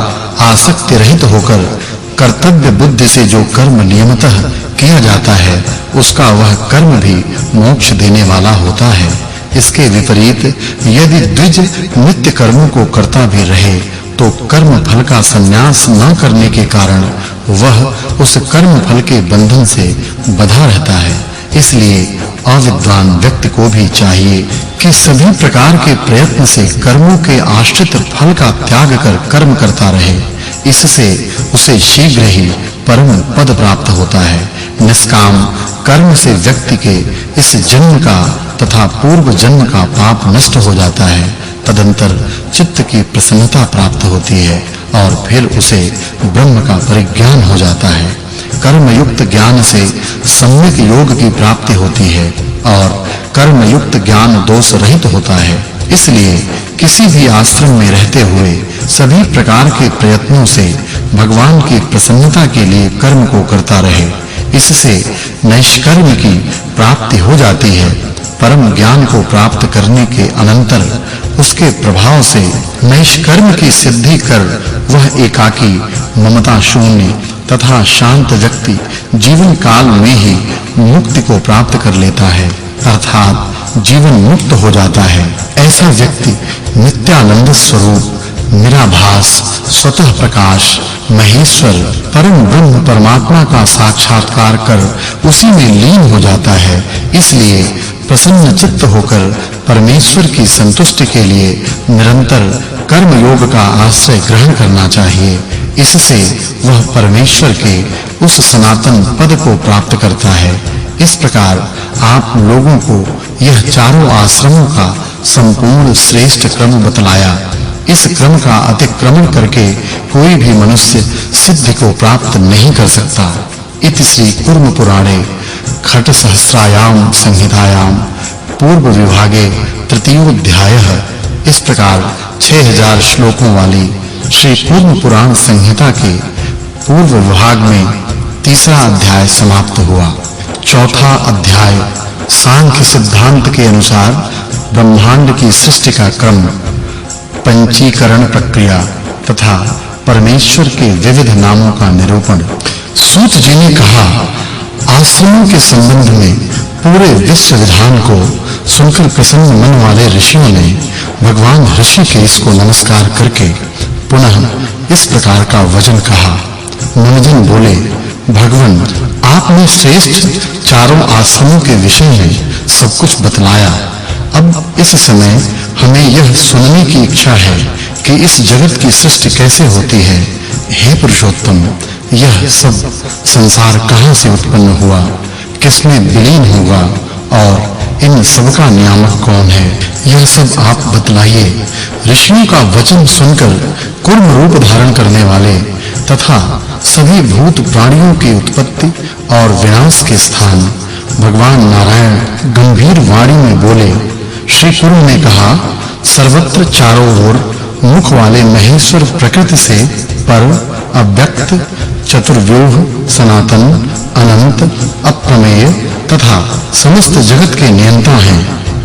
आसक्ति रहित होकर कर्तव्य बुद्धि से जो कर्म नियमतः किया जाता है, उसका वह कर्म भी मोक्ष देने वाला होता है। इसके विपरीत यदि द्विज नित्य कर्मों को करता भी रहे तो कर्म फल का संन्यास न करने के कारण वह उस कर्म फल के बंधन से बंधा रहता है। इसलिए अविद्वान व्यक्ति को भी चाहिए कि सभी प्रकार के प्रयत्न से कर्मों के आश्रित फल का त्याग कर कर्म करता रहे। इससे उसे शीघ्र ही परम पद प्राप्त होता है। निष्काम कर्म से व्यक्ति के इस जन्म का तथा पूर्व जन्म का पाप नष्ट हो जाता है। तदंतर चित्त की प्रसन्नता प्राप्त होती है और फिर उसे ब्रह्म का परिज्ञान हो जाता है। कर्म युक्त ज्ञान से सम्यक योग की प्राप्ति होती है और कर्म युक्त ज्ञान दोष रहित होता है। इसलिए किसी भी आश्रम में रहते हुए सभी प्रकार के प्रयत्नों से भगवान की प्रसन्नता के लिए कर्म को करता रहे। इससे नैष्कर्म की प्राप्ति हो जाती है। परम ज्ञान को प्राप्त करने के अनंतर उसके प्रभाव से नैष्कर्म की सिद्धि कर वह एकाकी, ममता शून्य तथा शांत व्यक्ति जीवन काल में ही मुक्ति को प्राप्त कर लेता है, अर्थात जीवन मुक्त हो जाता है। ऐसा व्यक्ति नित्यानंद स्वरूप, निराभास, स्वतः प्रकाश, महेश्वर, परम ब्रह्म परमात्मा का साक्षात्कार कर उसी में लीन हो जाता है। इसलिए प्रसन्न चित्त होकर परमेश्वर की संतुष्टि के लिए निरंतर कर्म योग का आश्रय ग्रहण करना चाहिए। इससे वह परमेश्वर के उस सनातन पद को प्राप्त करता है। इस प्रकार आप लोगों को यह चारों आश्रमों का संपूर्ण श्रेष्ठ क्रम बतलाया। इस क्रम का अतिक्रमण करके कोई भी मनुष्य सिद्धि को प्राप्त नहीं कर सकता। इति श्री कूर्म पुराणे खट सहस्रायाम संहितायाम पूर्व विभागे तृतीयोध्यायः। इस प्रकार 6000 श्लोकों वाली श्री कूर्म पुराण संहिता के पूर्व विभाग में तीसरा अध्याय समाप्त हुआ। चौथा अध्याय सांख्य सिद्धांत के अनुसार ब्रह्मांड की सृष्टि का क्रम, पंचीकरण प्रक्रिया तथा परमेश्वर के विविध नामों का निरूपण। सूत जी ने कहा, आश्रमों के संबंध में पूरे विश्व विधान को सुनकर प्रसन्न मन वाले ऋषियों ने भगवान ऋषिकेश को नमस्कार करके पुनः इस प्रकार का वचन कहा। मुनिजन बोले, भगवान, आपने श्रेष्ठ चारों आश्रमों के विषय में सब कुछ बतलाया। अब इस समय हमें यह सुनने की इच्छा है कि इस जगत की सृष्टि कैसे होती है। हे पुरुषोत्तम, यह सब संसार कहां से उत्पन्न हुआ, किसमें विलीन होगा और इन सब का नियामक कौन है, यह सब आप बतलाइए। ऋषियों का वचन सुनकर कूर्म रूप धारण करने वाले तथा सभी भूत प्राणियों की उत्पत्ति और विनाश के स्थान भगवान नारायण गंभीर वाणी में बोले। श्री कूर्म ने कहा, सर्वत्र चारों ओर मुख वाले महेश्वर प्रकृति से पर, अव्यक्त, चतुर्व्यूह, सनातन, अनंत, अप्रमेय तथा समस्त जगत के नियंता हैं।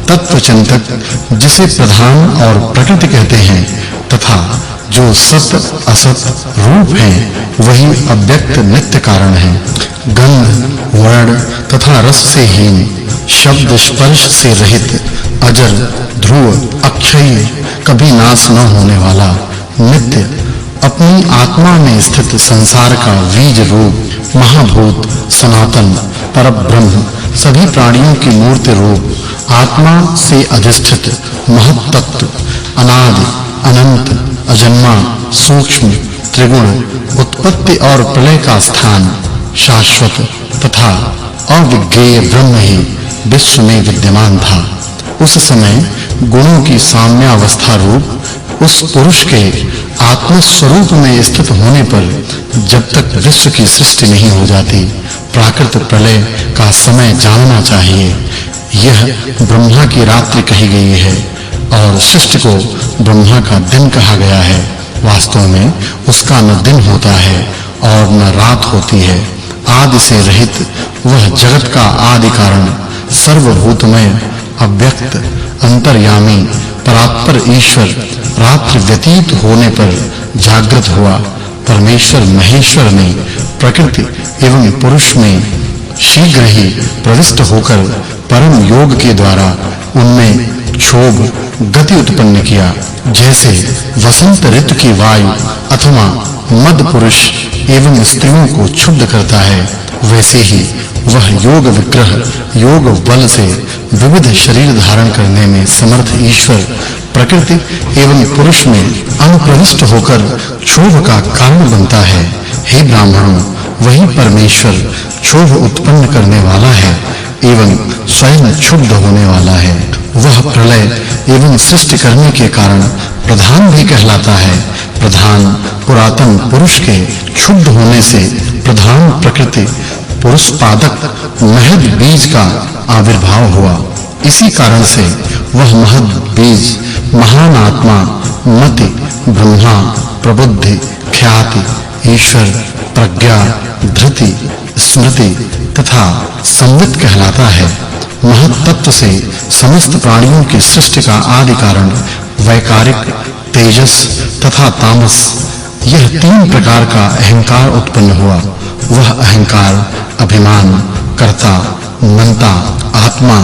तत्वचिंतक जिसे प्रधान और प्रकृति कहते हैं तथा जो सत असत रूप हैं वही अव्यक्त नित्य कारण है। गंध, वर्ण तथा रस से हीन, शब्द स्पर्श से रहित, अजर, ध्रुव, अक्षय, कभी नाश न होने वाला, नित्य, अपनी आत्मा में स्थित संसार का बीज रूप, महाभूत, सनातन, परब्रह्म, सभी प्राणियों की मूर्ति रूप, आत्मा से अधिष्ठित महत तत्व, अनादि, अनंत, अजन्मा, सूक्ष्म, त्रिगुण उत्पत्ति और प्रलय का स्थान शाश्वत तथा अविज्ञेय ब्रह्म ही विश्व में विद्यमान था। उस समय गुणों की साम्यावस्था रूप उस पुरुष के आत्म स्वरूप में स्थित होने पर जब तक विश्व की सृष्टि नहीं हो जाती प्राकृत प्रलय का समय जानना चाहिए। यह ब्रह्मा की रात्रि कही गई है और सृष्टि को ब्रह्मा का दिन कहा गया है। वास्तव में उसका न दिन होता है और न रात होती है। आदि से रहित वह जगत का आदि कारण सर्वभूतमय अव्यक्त अंतर्यामी परात्पर ईश्वर रात्रि व्यतीत होने पर जागृत हुआ। परमेश्वर महेश्वर ने प्रकृति एवं पुरुष में शीघ्र ही प्रविष्ट होकर परम योग के द्वारा उनमें क्षोभ गति उत्पन्न किया। जैसे वसंत ऋतु की वायु अथवा मद पुरुष एवं स्त्रियों को क्षुब्ध करता है, वैसे ही वह योग विग्रह योग बल से विविध शरीर धारण करने में समर्थ ईश्वर प्रकृति एवं पुरुष में अनुप्रविष्ट होकर क्षोभ का कारण बनता है। हे ब्राह्मणों, वही परमेश्वर क्षोभ उत्पन्न करने वाला है एवं स्वयं क्षुब्ध होने वाला है। वह प्रलय एवं सृष्टि करने के कारण प्रधान भी कहलाता है। प्रधान पुरातन पुरुष के क्षुब्ध होने से प्रधान प्रकृति पुरुष पादक महद बीज का आविर्भाव हुआ। इसी कारण से वह महद बीज महान आत्मा मति ब्रह्मा प्रबुद्धि ख्याति ईश्वर प्रज्ञा धृति स्मृति तथा संवित कहलाता है। महत तत्व से समस्त प्राणियों की सृष्टि का आदि कारण वैकारिक तेजस तथा तामस यह तीन प्रकार का अहंकार उत्पन्न हुआ। वह अहंकार अभिमान कर्ता मनता आत्मा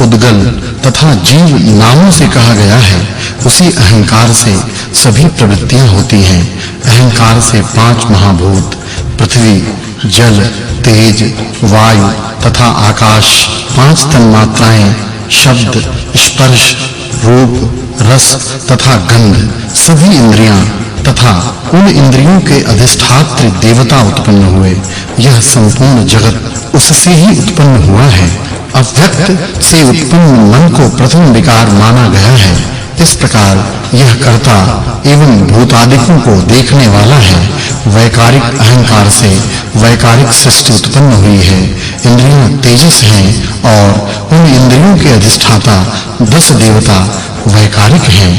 उद्गल तथा जीव नामों से कहा गया है। उसी अहंकार से सभी प्रवृत्तियां होती हैं। अहंकार से पांच महाभूत पृथ्वी जल तेज वायु तथा आकाश पांच तन्मात्राएं शब्द स्पर्श रूप रस तथा गंध सभी इंद्रियां तथा उन इंद्रियों के अधिष्ठात्री देवता उत्पन्न हुए। यह संपूर्ण जगत उससे ही उत्पन्न हुआ है। अव्यक्त से उत्पन्न मन को प्रथम विकार माना गया है। इस प्रकार यह कर्ता एवं भूतादिकों को देखने वाला है। वैकारिक अहंकार से वैकारिक सृष्टि उत्पन्न हुई है। इंद्रियां तेजस हैं और उन इंद्रियों के अधिष्ठाता 10 देवता वैकारिक हैं।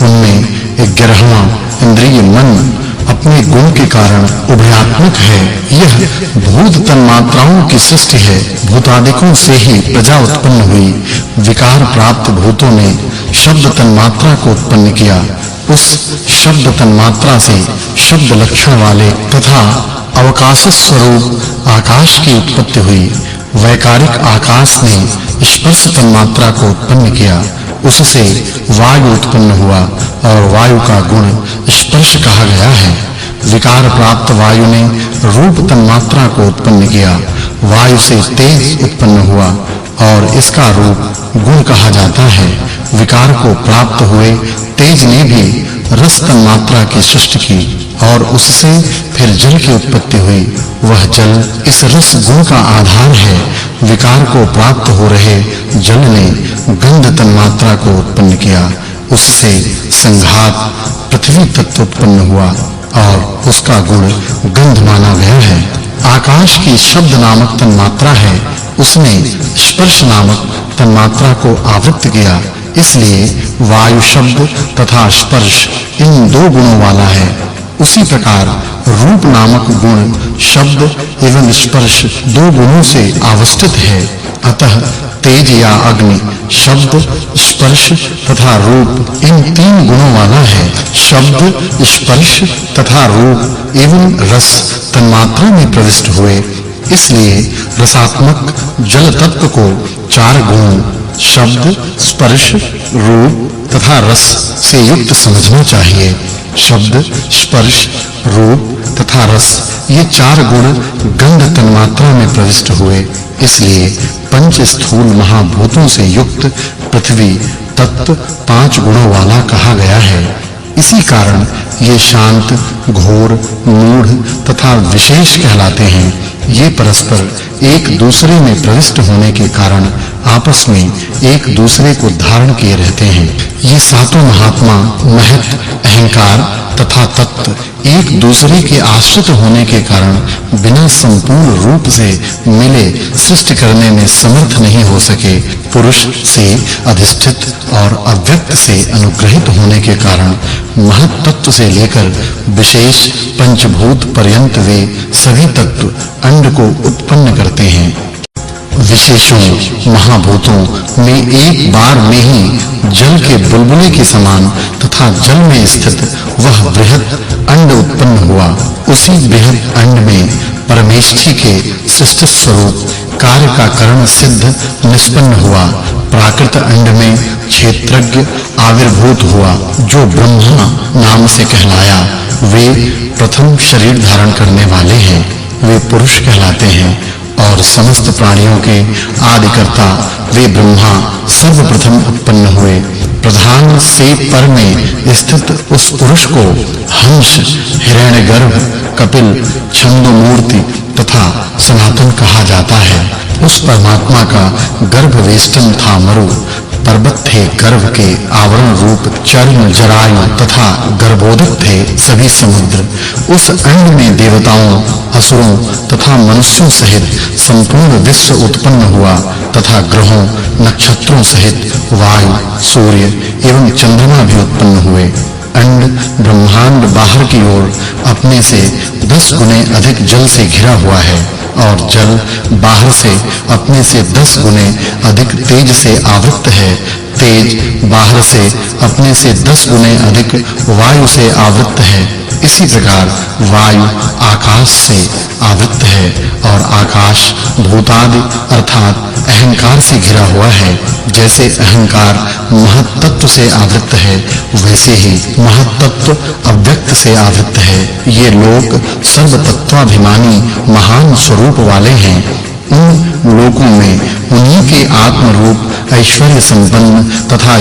उनमें 11वां इंद्रिय मन अपने गुण के कारण उभयात्मक है। यह भूत तन्मात्राओं की सृष्टि है। भूतादिकों से ही प्रजा उत्पन्न हुई। विकार प्राप्त भूतों ने शब्द तन्मात्रा को उत्पन्न किया। उस शब्द तन्मात्रा से शब्द लक्षण वाले तथा अवकाश स्वरूप आकाश की उत्पत्ति हुई। वैकारिक आकाश ने स्पर्श तन्मात्रा को उत्पन्न किया। उससे वायु उत्पन्न हुआ और वायु का गुण स्पर्श कहा गया है। विकार प्राप्त वायु ने रूप तन्मात्रा को उत्पन्न किया। वायु से तेज उत्पन्न हुआ और इसका रूप गुण कहा जाता है। विकार को प्राप्त हुए तेज ने भी रस तन्मात्रा की सृष्टि की और उससे फिर जल की उत्पत्ति हुई। वह जल इस रस गुण का आधार है। विकार को प्राप्त हो रहे जल ने गंध तन्मात्रा को उत्पन्न किया। उससे संघात पृथ्वी तत्व उत्पन्न हुआ और उसका गुण गंध माना गया है। आकाश की शब्द नामक तन्मात्रा है। उसने स्पर्श नामक तन्मात्रा को आवृत्त किया। इसलिए वायु शब्द तथा स्पर्श इन दो गुणों वाला है। उसी प्रकार रूप नामक गुण शब्द एवं स्पर्श दो गुणों से आवस्थित है। अतः तेज या अग्नि शब्द स्पर्श तथा रूप इन तीन गुणों वाला है। शब्द स्पर्श तथा रूप एवं रस तन्मात्रा में प्रविष्ट हुए। इसलिए रसात्मक जल तत्व को चार गुणों शब्द स्पर्श रूप तथा रस से युक्त समझना चाहिए। शब्द स्पर्श रूप तथा रस ये चार गुण गंध तन्मात्रा में प्रविष्ट हुए। इसलिए पंच स्थूल महाभूतों से युक्त पृथ्वी तत्व 5 गुणों वाला कहा गया है। इसी कारण ये शांत, घोर, मूढ़ तथा विशेष कहलाते हैं। ये परस्पर एक दूसरे में प्रविष्ट होने के कारण आपस में एक दूसरे को धारण किए रहते हैं। ये सातों महात्मा महत, अहंकार तथा तत्व एक दूसरे के आश्रित होने के कारण बिना संपूर्ण रूप से मिले सृष्टि करने में समर्थ नहीं हो सके। पुरुष से अधिष्ठित और अव्यक्त से अनुग्रहित होने के कारण महत तत्व से लेकर विशेष पंचभूत पर्यंत वे सभी तत्व अंड को उत्पन्न करते हैं। विशेषों महाभूतों में एक बार में ही जल के बुलबुले के समान तथा जल में स्थित वह बृहद अंड उत्पन्न हुआ। उसी बृहद अंड में परमेष्ठी के सृष्टि स्वरूप कार्य का करण सिद्ध निष्पन्न हुआ। प्राकृत अंड में क्षेत्रज्ञ आविर्भूत हुआ जो ब्रह्मा नाम से कहलाया। वे प्रथम शरीर धारण करने वाले हैं। वे पुरुष कहलाते हैं और समस्त प्राणियों के आदिकर्ता वे ब्रह्मा सर्वप्रथम उत्पन्न हुए। प्रधान से पर में स्थित उस पुरुष को हंस, हिरण्यगर्भ, कपिल, छंदोमूर्ति तथा सनातन कहा जाता है। उस परमात्मा का गर्भवेष्टन था मरु, पर्वत थे गर्भ के आवरण रूप, चर्म, जरायु तथा गर्भोदक थे सभी समुद्र। उस अंड में देवताओं, असुरों तथा मनुष्यों सहित संपूर्ण विश्व उत्पन्न हुआ तथा ग्रहों, नक्षत्रों सहित वायु, सूर्य एवं चंद्रमा भी उत्पन्न हुए। अंड ब्रह्मांड बाहर की ओर अपने से 10 गुने अधिक जल से घिरा हुआ है और जल बाहर से अपने से 10 गुने अधिक तेज से आवृत है। तेज बाहर से अपने से 10 गुने अधिक वायु से आवृत है। इसी प्रकार वायु आकाश से आवृत है और आकाश भूतादि अर्थात अहंकार से घिरा हुआ है। जैसे अहंकार महत्तत्व से आवृत है, वैसे ही महत्तत्व अव्यक्त से आवृत है। ये लोक सर्वतत्वाभिमानी महान स्वरूप वाले हैं। उन लोकों में उन्हीं के आत्म रूप ऐश्वर्य संपन्न तथा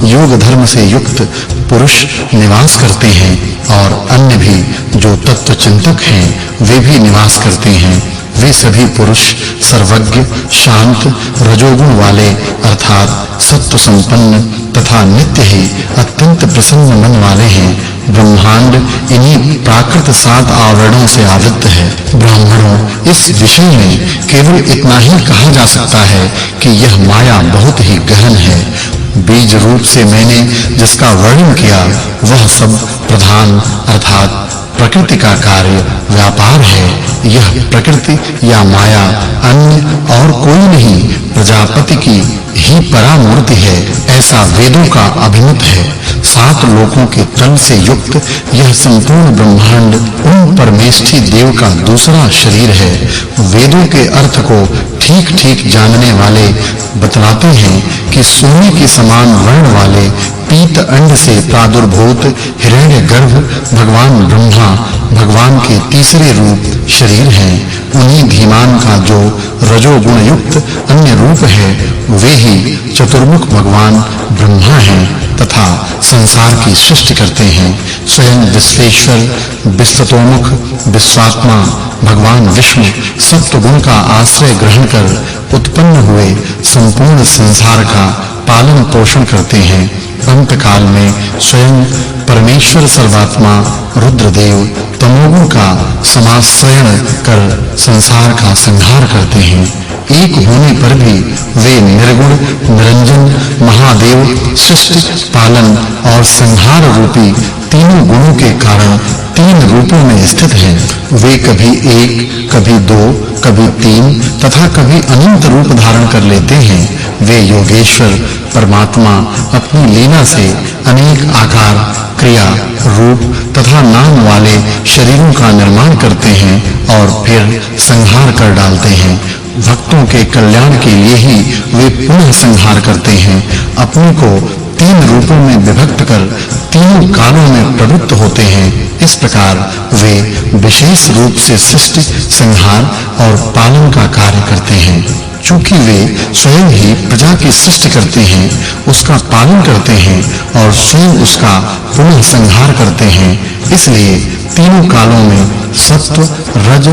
योग धर्म से युक्त पुरुष निवास करते हैं और अन्य भी जो तत्व चिंतक हैं वे भी निवास करते हैं। वे सभी पुरुष सर्वज्ञ, शांत, रजोगुण वाले अर्थात सत्व संपन्न तथा नित्य ही अत्यंत प्रसन्न मन वाले हैं। ब्रह्मांड इन्हीं प्राकृत 7 आवरणों से आवृत है। ब्राह्मणों, इस विषय में केवल इतना ही कहा जा सकता है कि यह माया बहुत ही गहन है। बीज रूप से मैंने जिसका वर्णन किया वह सब प्रधान अर्थात प्रकृति का कार्य व्यापार है। यह प्रकृति या माया अन्य और कोई नहीं प्रजापति की ही परामूर्ति है, ऐसा वेदों का अभिमत है। 7 लोकों के तल से युक्त यह संपूर्ण ब्रह्मांड उन परमेष्ठी देव का दूसरा शरीर है। वेदों के अर्थ को ठीक-ठीक जानने वाले बतलाते हैं कि सोने के समान वर्ण वाले पीत अंड से प्रादुर्भूत हिरण्यगर्भ भगवान ब्रह्मा भगवान के तीसरे रूप शरीर हैं। उन्हीं धीमान का जो रजोगुण युक्त अन्य रूप है वे ही चतुर्मुख भगवान ब्रह्मा हैं तथा संसार की सृष्टि करते हैं। स्वयं विश्वेश्वर, विश्वतोमुख, विश्वात्मा भगवान विष्णु सत्वगुण का आश्रय ग्रहण कर उत्पन्न हुए संपूर्ण संसार का पालन पोषण करते हैं। अंत काल में स्वयं परमेश्वर सर्वात्मा रुद्रदेव तमोगुण का समाश्रयण कर संसार का संहार करते हैं। एक होने पर भी वे निर्गुण, निरंजन, महादेव सृष्टि, पालन और संहार रूपी तीनों गुणों के कारण 3 रूपों में स्थित हैं। वे कभी 1, कभी 2, कभी 3 तथा कभी अनंत रूप धारण कर लेते हैं। वे योगेश्वर परमात्मा अपनी लीला से अनेक आकार, क्रिया, रूप तथा नाम वाले शरीरों का निर्माण करते हैं और फिर संहार कर डालते हैं। भक्तों के कल्याण के लिए ही वे पुनः संहार करते हैं। अपने को 3 रूपों में विभक्त कर तीनों कालों में प्रवृत्त होते हैं। इस प्रकार वे विशेष रूप से सृष्टि, संहार और पालन का कार्य करते हैं। चूंकि वे स्वयं ही प्रजा की सृष्टि करते हैं, उसका पालन करते हैं और स्वयं उसका पुनः संहार करते हैं, इसलिए तीनों कालों में सत्व, रज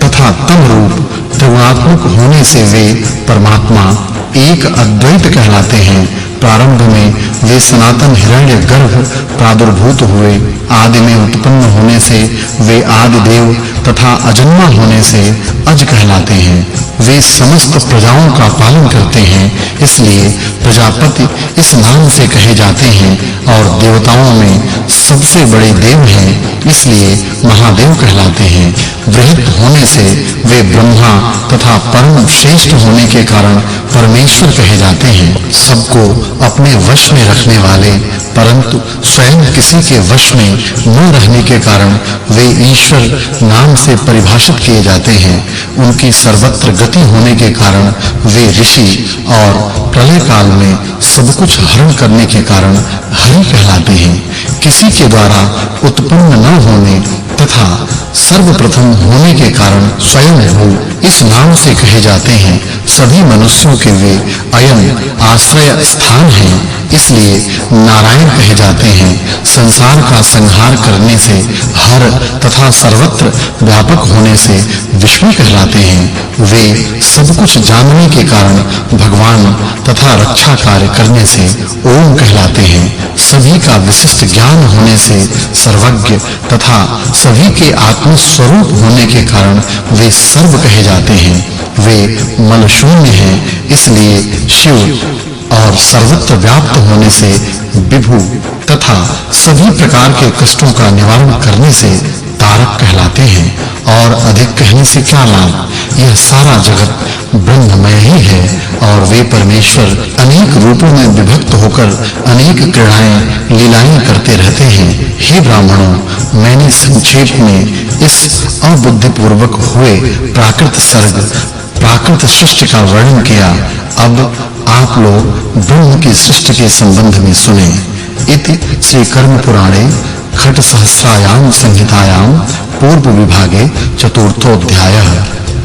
तथा तम रूप त्रिगुणात्मक होने से वे परमात्मा एक अद्वैत कहलाते हैं। प्रारंभ में वे सनातन हिरण्य गर्भ प्रादुर्भूत हुए, आदि में उत्पन्न होने से वे आदि देव तथा अजन्मा होने से अज कहलाते हैं। वे समस्त प्रजाओं का पालन करते हैं, इसलिए प्रजापति इस नाम से कहे जाते हैं और देवताओं में सबसे बड़े देव हैं, इसलिए महादेव कहलाते हैं। वृहत होने से वे ब्रह्मा तथा परम श्रेष्ठ होने के कारण परमेश्वर कहे जाते हैं। सबको अपने वश में रखने वाले, परंतु स्वयं किसी के वश में न रहने के कारण वे ईश्वर नाम से परिभाषित किए जाते हैं। उनकी सर्वत्र गति होने के कारण वे ऋषि और प्रलय काल में सब कुछ हरण करने के कारण हरि कहलाते हैं। किसी के द्वारा उत्पन्न न होने तथा सर्वप्रथम होने के कारण स्वयं भू इस नाम से कहे जाते हैं। सभी मनुष्यों के वे अयन आश्रय स्थान हैं, इसलिए नारायण कहे जाते हैं। संसार का संहार करने से हर तथा सर्वत्र व्यापक होने से विष्णु कहलाते हैं। वे सब कुछ जानने के कारण भगवान तथा रक्षा कार्य करने से ओम कहलाते हैं। सभी का विशिष्ट ज्ञान होने से सर्वज्ञ तथा सभी के आत्म स्वरूप होने के कारण वे सर्व कहे जाते हैं। वे मल शून्य हैं, इसलिए शिव और सर्वत्र व्याप्त होने से विभु तथा सभी प्रकार के कष्टों का निवारण करने से तारक कहलाते हैं। और अधिक कहने से क्या लाभ, यह सारा जगत ब्रह्ममय ही है और वे परमेश्वर अनेक रूपों में विभक्त होकर अनेक क्रीड़ाएं लीलाएं करते रहते हैं। हे ब्राह्मणों, मैंने संक्षेप में इस अबुद्धि पूर्वक हुए प्राकृत सर्ग प्राकृत सृष्टि का वर्णन किया। अब आप लोग ब्रह्म की सृष्टि के संबंध में सुने। इति श्री कर्म पुराणे खट सहस्रायाम संहितायाम पूर्व विभागे चतुर्थोध्याय।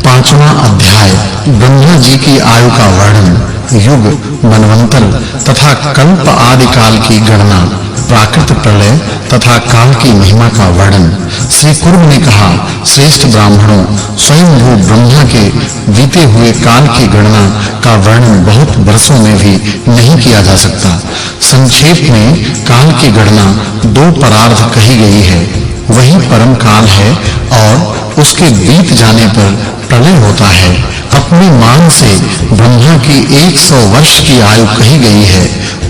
पांचवा अध्याय ब्रह्मा जी की आयु का वर्णन, युग, मनवंतर तथा कल्प आदि काल की गणना, प्राकृत प्रलय तथा काल की महिमा का वर्णन। श्री कुर्म ने कहा, श्रेष्ठ ब्राह्मणों, स्वयं भू ब्रह्मा के बीते हुए काल की गणना का वर्णन बहुत वर्षों में भी नहीं किया जा सकता। संक्षेप में काल की गणना दो परार्ध कही गई है। वही परम काल है और उसके बीत जाने पर प्रलय होता है। अपने मान से ब्रह्मा की 100 वर्ष की आयु कही गई है।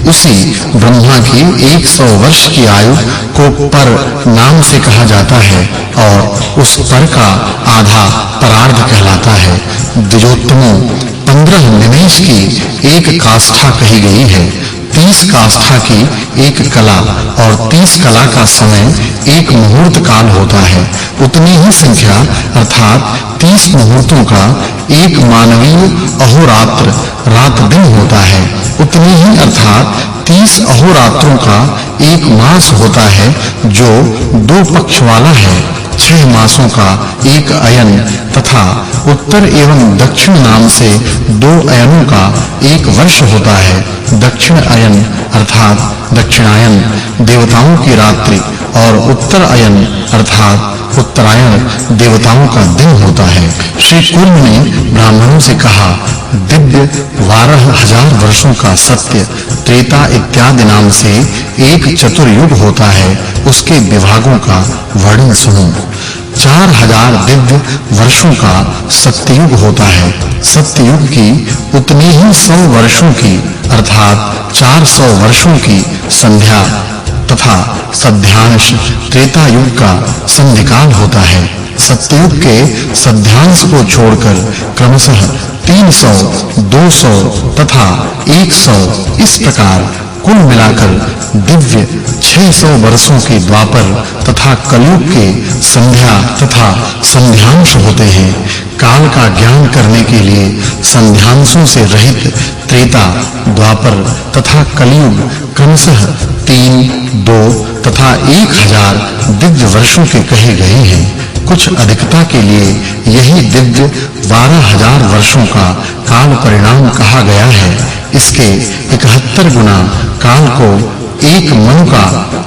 उसी ब्रह्मा की 100 वर्ष की आयु को पर नाम से कहा जाता है और उस पर का आधा परार्ध कहलाता है। द्विजोत्तमों, 15 निमेष की एक काष्ठा कही गई है। 30 काष्ठा की एक कला और 30 कला का समय एक मुहूर्त काल होता है। उतनी ही संख्या अर्थात 30 मुहूर्तों का एक मानवीय अहोरात्र रात दिन होता है। उतनी ही अर्थात 30 अहोरात्रों का एक मास होता है जो 2 पक्ष वाला है। 6 मासों का एक अयन तथा उत्तर एवं दक्षिण नाम से 2 अयनों का एक वर्ष होता है। दक्षिण अयन अर्थात दक्षिणायन देवताओं की रात्रि और उत्तर अयन अर्थात उत्तरायण देवताओं का दिन होता है। श्री कुर्म ने ब्राह्मणों से कहा, दिव्य 12,000 वर्षों का सत्य त्रेता इत्यादि नाम से एक चतुर्युग होता है, उसके विभागों का वर्णन सुनो। 4000 दिव्य वर्षों का सत्ययुग होता है। सत्ययुग की उतनी ही 100 वर्षों की अर्थात 400 वर्षों की संध्या तथा सध्यांश त्रेता युग का संधिकाल होता है। सत्ययुग के सध्यांश को छोड़कर क्रमशः 300, 200 तथा 100 इस प्रकार कुल मिलाकर दिव्य 600 वर्षों के द्वापर तथा कलयुग के संध्या तथा संध्यांश होते हैं। काल का ज्ञान करने के लिए संध्यांशों से रहित त्रेता, द्वापर तथा कलयुग क्रमशः 3, 2 तथा 1000 दिव्य वर्षों के कहे गए हैं। कुछ अधिकता के लिए यही दिव्य 12,000 वर्षों का काल परिणाम कहा गया है। इसके 71 गुना काल को एक मनु का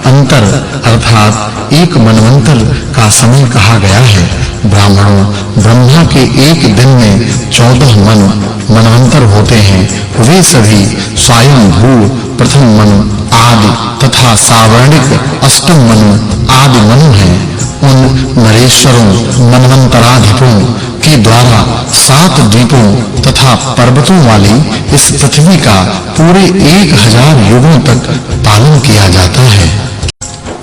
अंतर अर्थात एक मनवंतर का समय कहा गया है। ब्राह्मणों ब्रह्मा के एक दिन में 14 मनवंतर होते हैं। वे सभी स्वयं भू प्रथम मनु आदि तथा सावर्णिक अष्टम मनु आदि मनु हैं। उन नरेश्वरों मनवंतराधिपों के द्वारा 7 द्वीपों तथा पर्वतों वाली इस पृथ्वी का पूरे 1000 युगों तक पालन किया जाता है।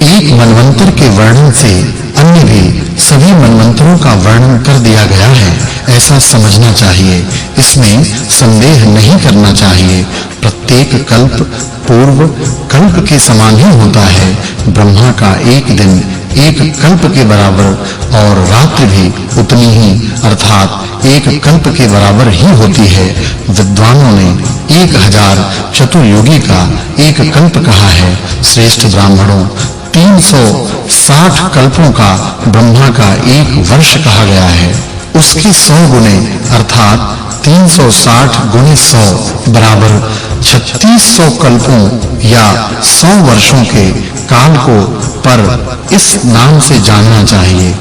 एक मनवंतर के वर्णन से अन्य भी सभी मनवंतरों का वर्णन कर दिया गया है, ऐसा समझना चाहिए। इसमें संदेह नहीं करना चाहिए। प्रत्येक कल्प पूर्व कल्प के समान ही होता है। ब्रह्मा का एक दिन एक कल्प के बराबर और रात्रि भी उतनी ही अर्थात एक कल्प के बराबर ही होती है। विद्वानों ने 1000 चतुर्युगी का एक कल्प कहा है। श्रेष्ठ ब्राह्मणों 360 कल्पों का ब्रह्मा का एक वर्ष कहा गया है। उसके 100 गुने अर्थात 360 गुने 100 बराबर 3600 कल्पों या 100 वर्षों के काल को पर इस नाम से जानना चाहिए।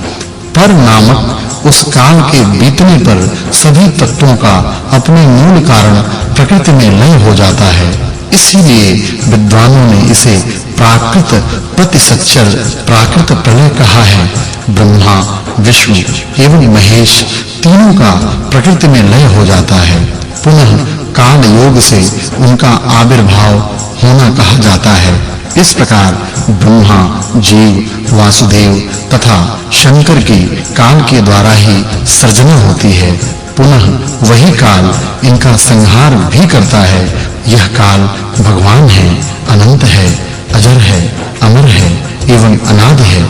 पर नामक उस काल के बीतने पर सभी तत्वों का अपने मूल कारण प्रकृति में लय हो जाता है। इसीलिए विद्वानों ने इसे प्राकृत प्रतिसच्चर प्राकृत प्रलय कहा है। ब्रह्मा विष्णु एवं महेश तीनों का प्रकृति में लय हो जाता है। पुनः काल योग से उनका आविर्भाव होना कहा जाता है। इस प्रकार ब्रह्मा जीव वासुदेव तथा शंकर की काल के द्वारा ही सृजना होती है। पुनः वही काल इनका संहार भी करता है। यह काल भगवान है, अनंत है, अजर है, अमर है एवं अनादि है।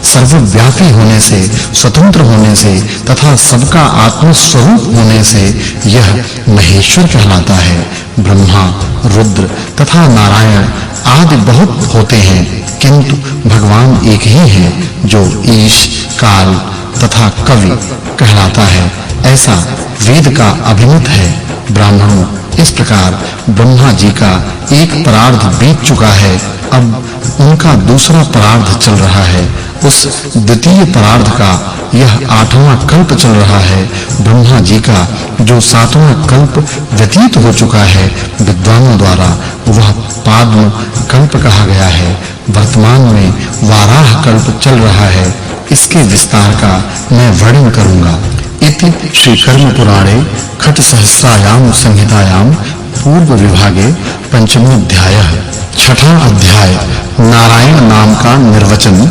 सर्वव्यापी होने से, स्वतंत्र होने से तथा सबका आत्म स्वरूप होने से यह महेश्वर कहलाता है। ब्रह्मा रुद्र तथा नारायण आदि बहुत होते हैं, किंतु भगवान एक ही है जो ईश काल तथा कवि कहलाता है। ऐसा वेद का अभिमत है। ब्राह्मणों इस प्रकार ब्रह्मा जी का एक परार्ध बीत चुका है। अब उनका दूसरा परार्ध चल रहा है। उस द्वितीय परार्ध का यह 8वां कल्प चल रहा है। ब्रह्मा जी का जो 7वां कल्प व्यतीत हो चुका है, विद्वानों द्वारा वह पाद्म कल्प कहा गया है। वर्तमान में वाराह कल्प चल रहा है। इसके विस्तार का मैं वर्णन करूंगा। इति श्री कर्म पुराणे खट सहस्रायाम संहितायाम पूर्व विभागे पंचमोध्यायः। छठा अध्याय नारायण नाम का निर्वचन।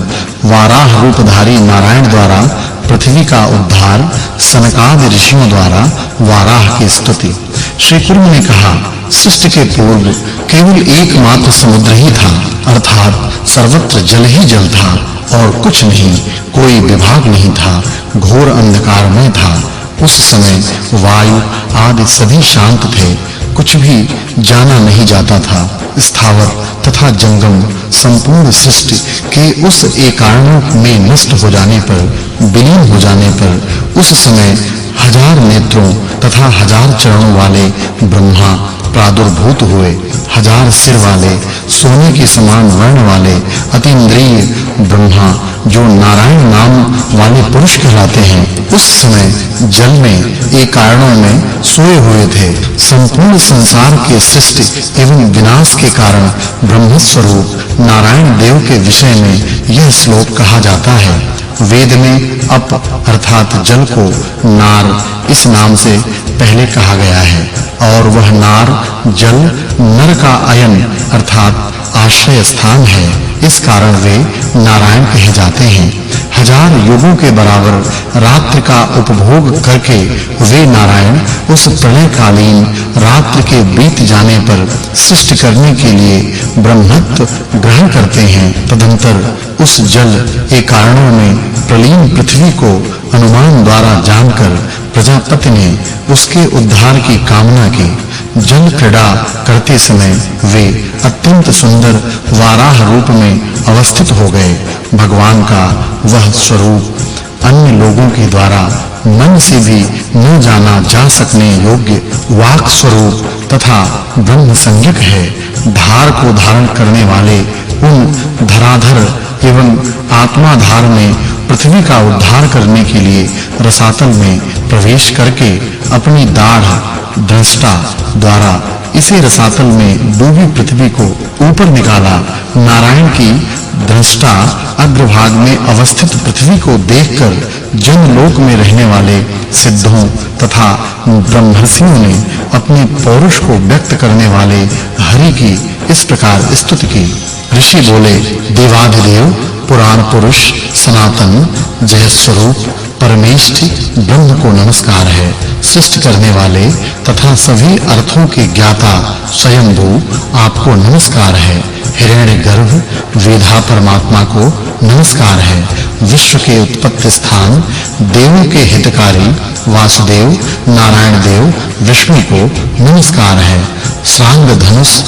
वाराह रूपधारी नारायण द्वारा पृथ्वी का उद्धार। सनकादि ऋषियों द्वारा वाराह की स्तुति। श्री कुर्म ने कहा, सृष्टि के पूर्व केवल एकमात्र समुद्र ही था, अर्थात सर्वत्र जल ही जल था और कुछ नहीं, कोई विभाग नहीं था, घोर अंधकार में था। उस समय वायु आदि सभी शांत थे, कुछ भी जाना नहीं जाता था। स्थावर तथा जंगम संपूर्ण सृष्टि के उस एकारण में नष्ट हो जाने पर, विलीन हो जाने पर, उस समय 1000 नेत्रों तथा 1000 चरणों वाले ब्रह्मा प्रादुर्भूत हुए। 1000 सिर वाले सोने के समान वर्ण वाले अतीन्द्रिय ब्रह्मा जो नारायण नाम वाले पुरुष कहलाते हैं, उस समय जल में एक कारणों में सोए हुए थे। संपूर्ण संसार के सृष्टि एवं विनाश के कारण ब्रह्म स्वरूप नारायण देव के विषय में यह श्लोक कहा जाता है। वेद में अप अर्थात जल को नार इस नाम से पहले कहा गया है और वह नार जल नर का अयन अर्थात आश्रय स्थान है। इस कारण वे नारायण कहे जाते हैं। 1000 युगों के बराबर रात्रि का उपभोग करके वे नारायण उस प्रलयकालीन रात्रि के बीत जाने पर सृष्टि करने के लिए ब्रह्मत्व ग्रहण करते हैं। तदंतर उस जल के कारणों में प्रलीन पृथ्वी को अनुमान द्वारा जानकर प्रजापति ने उसके उद्धार की कामना की। जल क्रीड़ा करते समय वे अत्यंत सुंदर वाराह रूप में अवस्थित हो गए। भगवान का वह स्वरूप अन्य लोगों के द्वारा मन से भी न जाना जा सकने योग्य वाक स्वरूप तथा ब्रह्म संज्ञक है। धार को धारण करने वाले उन धराधर एवं आत्माधार ने पृथ्वी का उद्धार करने के लिए रसातल में प्रवेश करके अपनी दाढ़ दृष्टा द्वारा इसे रसातल में डूबी पृथ्वी को ऊपर निकाला। नारायण की दृष्टा अग्रभाग में अवस्थित पृथ्वी को देखकर जनलोक में रहने वाले सिद्धों तथा ब्रह्मर्षियों ने अपने पौरुष को व्यक्त करने वाले हरि की इस प्रकार स्तुति की। ऋषि बोले, देवाधिदेव पुराण पुरुष सनातन जय स्वरूप परमेष्ठि ब्रह्म को नमस्कार है। सृष्टि करने वाले तथा सभी अर्थों के ज्ञाता स्वयंभू आपको नमस्कार है। हिरण्यगर्भ वेधा परमात्मा को नमस्कार है। विश्व के उत्पत्ति स्थान देवों के हितकारी वासुदेव नारायण देव विष्णु को नमस्कार है। श्रांग धनुष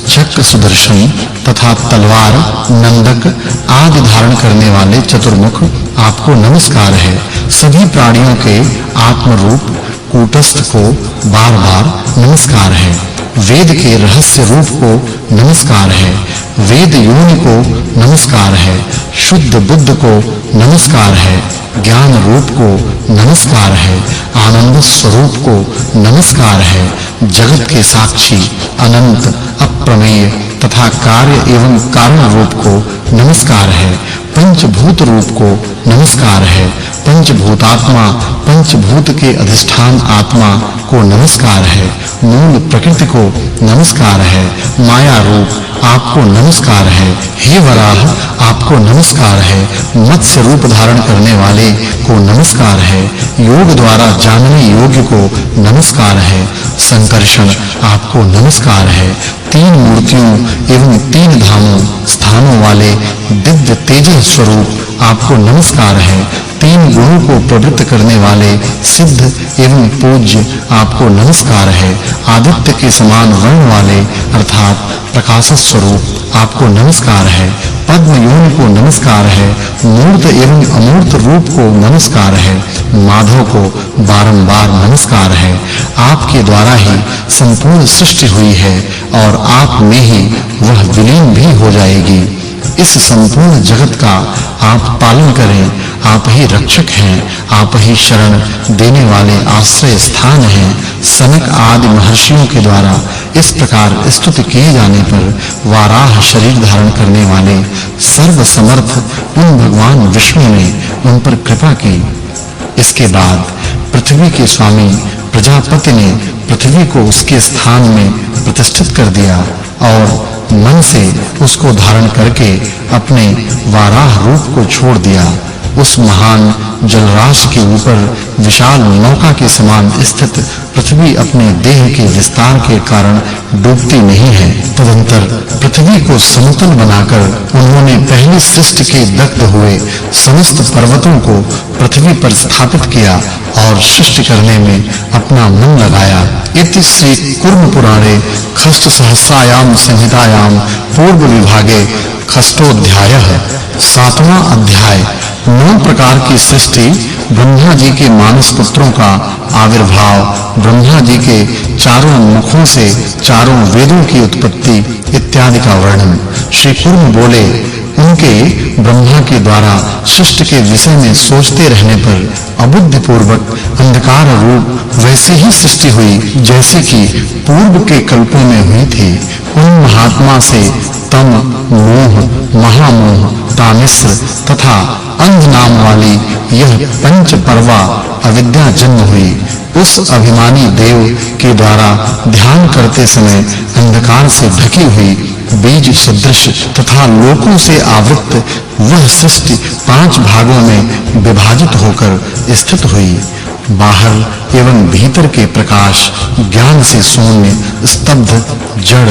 चक्र सुदर्शन तथा तलवार नंदक आदि धारण करने वाले चतुर्मुख आपको नमस्कार है। सभी प्राणियों के आत्म रूप कूटस्थ को बार-बार नमस्कार है। वेद के रहस्य रूप को नमस्कार है। वेद योनि को नमस्कार है। शुद्ध बुद्ध को नमस्कार है। ज्ञान रूप को नमस्कार है। आनंद स्वरूप को नमस्कार है। जगत के साक्षी अनंत अप्रमेय तथा कार्य एवं कारण रूप को नमस्कार है। पंचभूत रूप को नमस्कार है। पंचभूतात्मा पंचभूत के अधिष्ठान आत्मा को नमस्कार है। मूल प्रकृति को नमस्कार है। माया रूप आपको नमस्कार है। हे वराह आपको नमस्कार है। मत्स्य रूप धारण करने वाले को नमस्कार है। योग द्वारा जानने योग्य को नमस्कार है। संकर्षण आपको नमस्कार है। तीन मूर्तियों एवं तीन धामों स्थानों वाले दिव्य तेजः स्वरूप आपको नमस्कार है। तीन गुणों को प्रवृत्त करने वाले सिद्ध एवं पूज्य आपको नमस्कार है। आदित्य के समान वर्ण वाले अर्थात प्रकाश स्वरूप आपको नमस्कार है। पद्म योनि को नमस्कार है। मूर्त एवं अमूर्त रूप को नमस्कार है। माधव को बारंबार नमस्कार है। आपके द्वारा ही संपूर्ण सृष्टि हुई है और आप में ही वह विलीन भी हो जाएगी। इस संपूर्ण जगत का आप पालन करें। आप ही रक्षक हैं। आप ही शरण देने वाले आश्रय स्थान हैं। सनक आदि महर्षियों के द्वारा इस प्रकार स्तुति किए जाने पर वाराह शरीर धारण करने वाले सर्व समर्थ उन भगवान विष्णु ने उन पर कृपा की। इसके बाद पृथ्वी के स्वामी प्रजापति ने पृथ्वी को उसके स्थान में प्रतिष्ठित कर दिया और मन से उसको धारण करके अपने वाराह रूप को छोड़ दिया। उस महान जलराशि के ऊपर विशाल नौका के समान स्थित पृथ्वी अपने देह के विस्तार के कारण डूबती नहीं है। तदंतर पृथ्वी को समतल बनाकर उन्होंने पहली सृष्टि के दग्ध हुए समस्त पर्वतों को पृथ्वी पर स्थापित किया और सृष्टि करने में अपना मन लगाया। इति श्री कूर्म पुराणे खष्ट सहस्रायाम संहितायाम पूर्व विभागे खष्टोध्यायः 7वां अध्याय। 9 प्रकार की सृष्टि, ब्रह्मा जी के मानस पुत्रों का आविर्भाव, ब्रह्मा जी के चारों मुखों से चारों वेदों की उत्पत्ति इत्यादि का वर्णन। श्री कूर्म बोले, उनके ब्रह्मा के द्वारा सृष्टि के विषय में सोचते रहने पर अबुद्धि पूर्वक अंधकार रूप वैसी ही सृष्टि हुई जैसे कि पूर्व के कल्पों में हुई थी। उन महात्मा से तम, मोह, महामोह, तामिश्र तथा अंध नाम वाली यह पंच पर्वा अविद्या जन्म हुई। उस अभिमानी देव के द्वारा ध्यान करते समय अंधकार से ढकी हुई बीज सदृश तथा लोकों से आवृत वह सृष्टि 5 भागों में विभाजित होकर स्थित हुई। बाहर एवं भीतर के प्रकाश ज्ञान से शून्य, स्तब्ध, जड़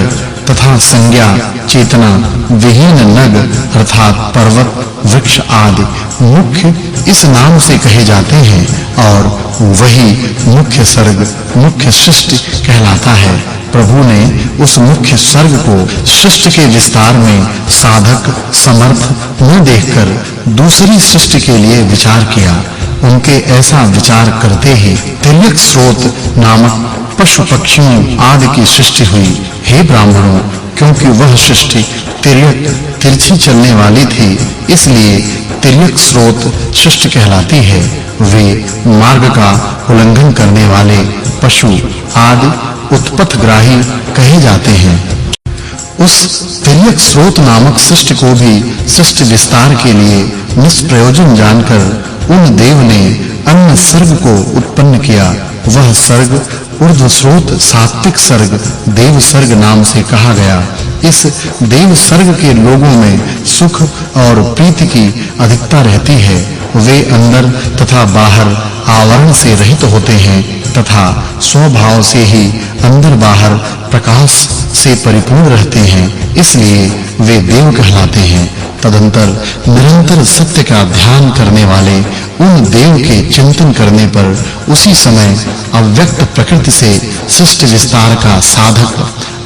तथा संज्ञा चेतना विहीन नग अर्थात पर्वत, वृक्ष आदि मुख्य इस नाम से कहे जाते हैं और वही मुख्य सर्ग, मुख्य सृष्टि कहलाता है। प्रभु ने उस मुख्य सर्ग को सृष्टि के विस्तार में साधक समर्थ न देखकर दूसरी सृष्टि के लिए विचार किया। उनके ऐसा विचार करते ही तिर्यक स्रोत नामक पशु पक्षियों आदि की सृष्टि हुई। हे ब्राह्मणों, क्योंकि वह सृष्टि तिर्यक तिरछी चलने वाली थी, इसलिए तिर्यक स्रोत सृष्टि कहलाती है। वे मार्ग का उल्लंघन करने वाले पशु आदि उत्पथग्राही कहे जाते हैं। उस तिर्यक स्रोत नामक सृष्टि को भी सृष्टि विस्तार के लिए निष्प्रयोजन जानकर उन देव ने अन्य सर्ग को उत्पन्न किया। वह सर्ग ऊर्ध्व स्रोत सात्विक सर्ग देव सर्ग नाम से कहा गया। इस देव सर्ग के लोगों में सुख और प्रीति की अधिकता रहती है। वे अंदर तथा बाहर आवरण से रहित होते हैं तथा स्वभाव से ही अंदर बाहर प्रकाश से परिपूर्ण रहते हैं, इसलिए वे देव कहलाते हैं। तदंतर निरंतर सत्य का ध्यान करने वाले उन देव के चिंतन करने पर उसी समय अव्यक्त प्रकृति से सृष्टि विस्तार का साधक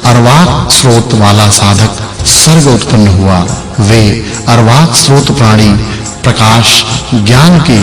अर्वाक स्रोत वाला साधक सर्ग उत्पन्न हुआ। वे अर्वाक स्रोत प्राणी प्रकाश ज्ञान के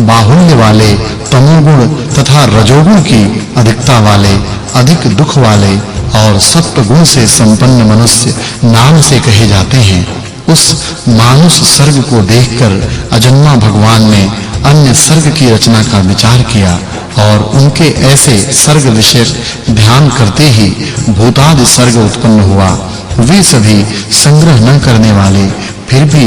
बाहुल्य वाले तमोगुण तथा रजोगुण की अधिकता वाले अधिक दुख वाले और सत्व गुण से संपन्न मनुष्य नाम से कहे जाते हैं। उस मानुष सर्ग को देखकर अजन्मा भगवान ने अन्य सर्ग की रचना का विचार किया और उनके ऐसे सर्ग विषय ध्यान करते ही भूतादि सर्ग उत्पन्न हुआ। वे सभी संग्रह न करने वाले फिर भी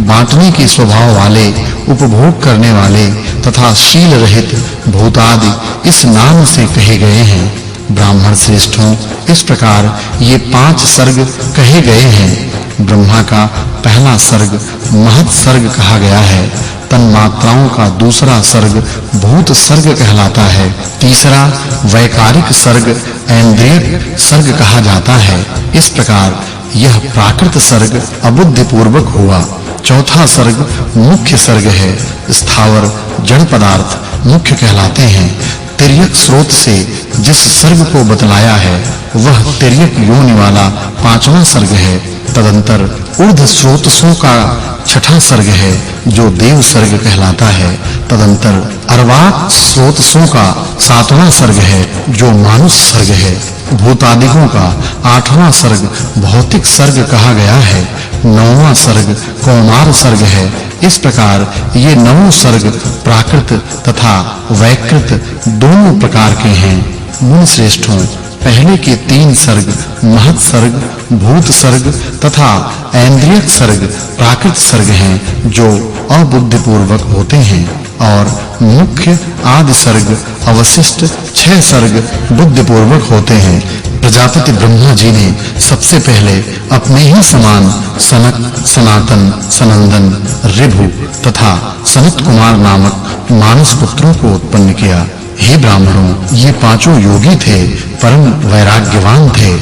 बांटने के स्वभाव वाले उपभोग करने वाले तथा शील रहित भूतादि इस नाम से कहे गए हैं। ब्राह्मण श्रेष्ठों, इस प्रकार ये 5 सर्ग कहे गए हैं। ब्रह्मा का पहला सर्ग महत् सर्ग कहा गया है। तन्मात्राओं का दूसरा सर्ग भूत सर्ग कहलाता है। तीसरा वैकारिक सर्ग ऐन्द्रियक सर्ग कहा जाता है। इस प्रकार यह प्राकृत सर्ग अबुद्धि पूर्वक हुआ। चौथा सर्ग मुख्य सर्ग है। स्थावर जड़ पदार्थ मुख्य कहलाते हैं। तिर्यक स्रोत से जिस सर्ग को बतलाया है वह तिर्यक योनि वाला 5वां सर्ग है। तदंतर ऊर्ध्व स्रोतों का 6ठा सर्ग है जो देव सर्ग कहलाता है। तदंतर अर्वाक स्रोतों का 7वां सर्ग है जो मानुष सर्ग है। भूतादिकों का 8वां सर्ग भौतिक सर्ग कहा गया है। 9वां सर्ग कौमार सर्ग है। इस प्रकार ये 9 सर्ग प्राकृत तथा वैकृत दोनों प्रकार के हैं। मुनि श्रेष्ठों, पहले के 3 सर्ग महत् सर्ग भूत सर्ग तथा ऐन्द्रियक सर्ग प्राकृत सर्ग हैं जो अबुद्धि पूर्वक होते हैं और मुख्य आदि सर्ग अवशिष्ट 6 सर्ग बुद्धि पूर्वक होते हैं। प्रजापति ब्रह्मा जी ने सबसे पहले अपने ही समान सनक सनातन सनंदन ऋभु तथा सनत कुमार नामक मानस पुत्रों को उत्पन्न किया। हे ब्राह्मणों, ये 5 योगी थे, परम वैराग्यवान थे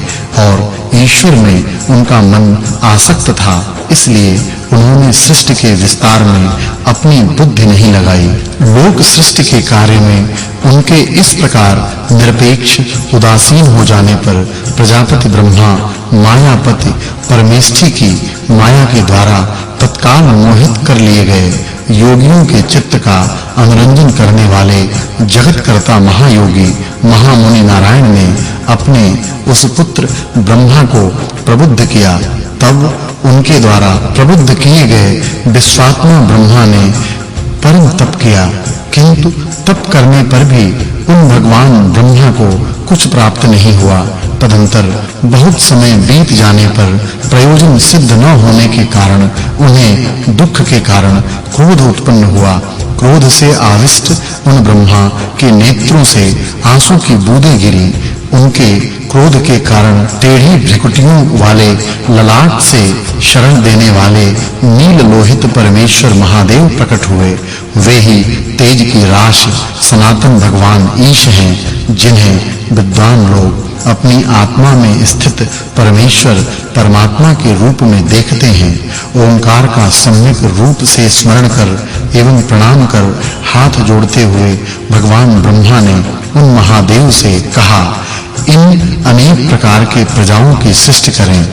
और ईश्वर में उनका मन आसक्त था, इसलिए उन्होंने सृष्टि के विस्तार में अपनी बुद्धि नहीं लगाई। लोक सृष्टि के कार्य में उनके इस प्रकार निरपेक्ष उदासीन हो जाने पर प्रजापति ब्रह्मा मायापति परमेष्ठी की माया के द्वारा तत्काल मोहित कर लिए गए। योगियों के चित्त का अनुरंजन करने वाले जगतकर्ता महायोगी महामुनि नारायण ने अपने उस पुत्र ब्रह्मा को प्रबुद्ध किया। तब उनके द्वारा प्रबुद्ध किए गए विश्वात्मा ब्रह्मा ने परम तप किया, किंतु तप करने पर भी उन भगवान ब्रह्मा को कुछ प्राप्त नहीं हुआ। तदंतर बहुत समय बीत जाने पर प्रयोजन सिद्ध न होने के कारण उन्हें दुख के कारण क्रोध उत्पन्न हुआ। क्रोध से आविष्ट उन ब्रह्मा के नेत्रों से आंसू की बूंदें गिरी। उनके क्रोध के कारण टेढ़ी भ्रिकुटियों वाले ललाट से शरण देने वाले नील लोहित परमेश्वर महादेव प्रकट हुए। वे ही तेज की राशि सनातन भगवान ईश हैं, जिन्हें विद्वान लोग अपनी आत्मा में स्थित परमेश्वर परमात्मा के रूप में देखते हैं। ओंकार का सम्यक रूप से स्मरण कर एवं प्रणाम कर हाथ जोड़ते हुए भगवान ब्रह्मा ने उन महादेव से कहा, इन अनेक प्रकार के प्रजाओं की सृष्टि करें।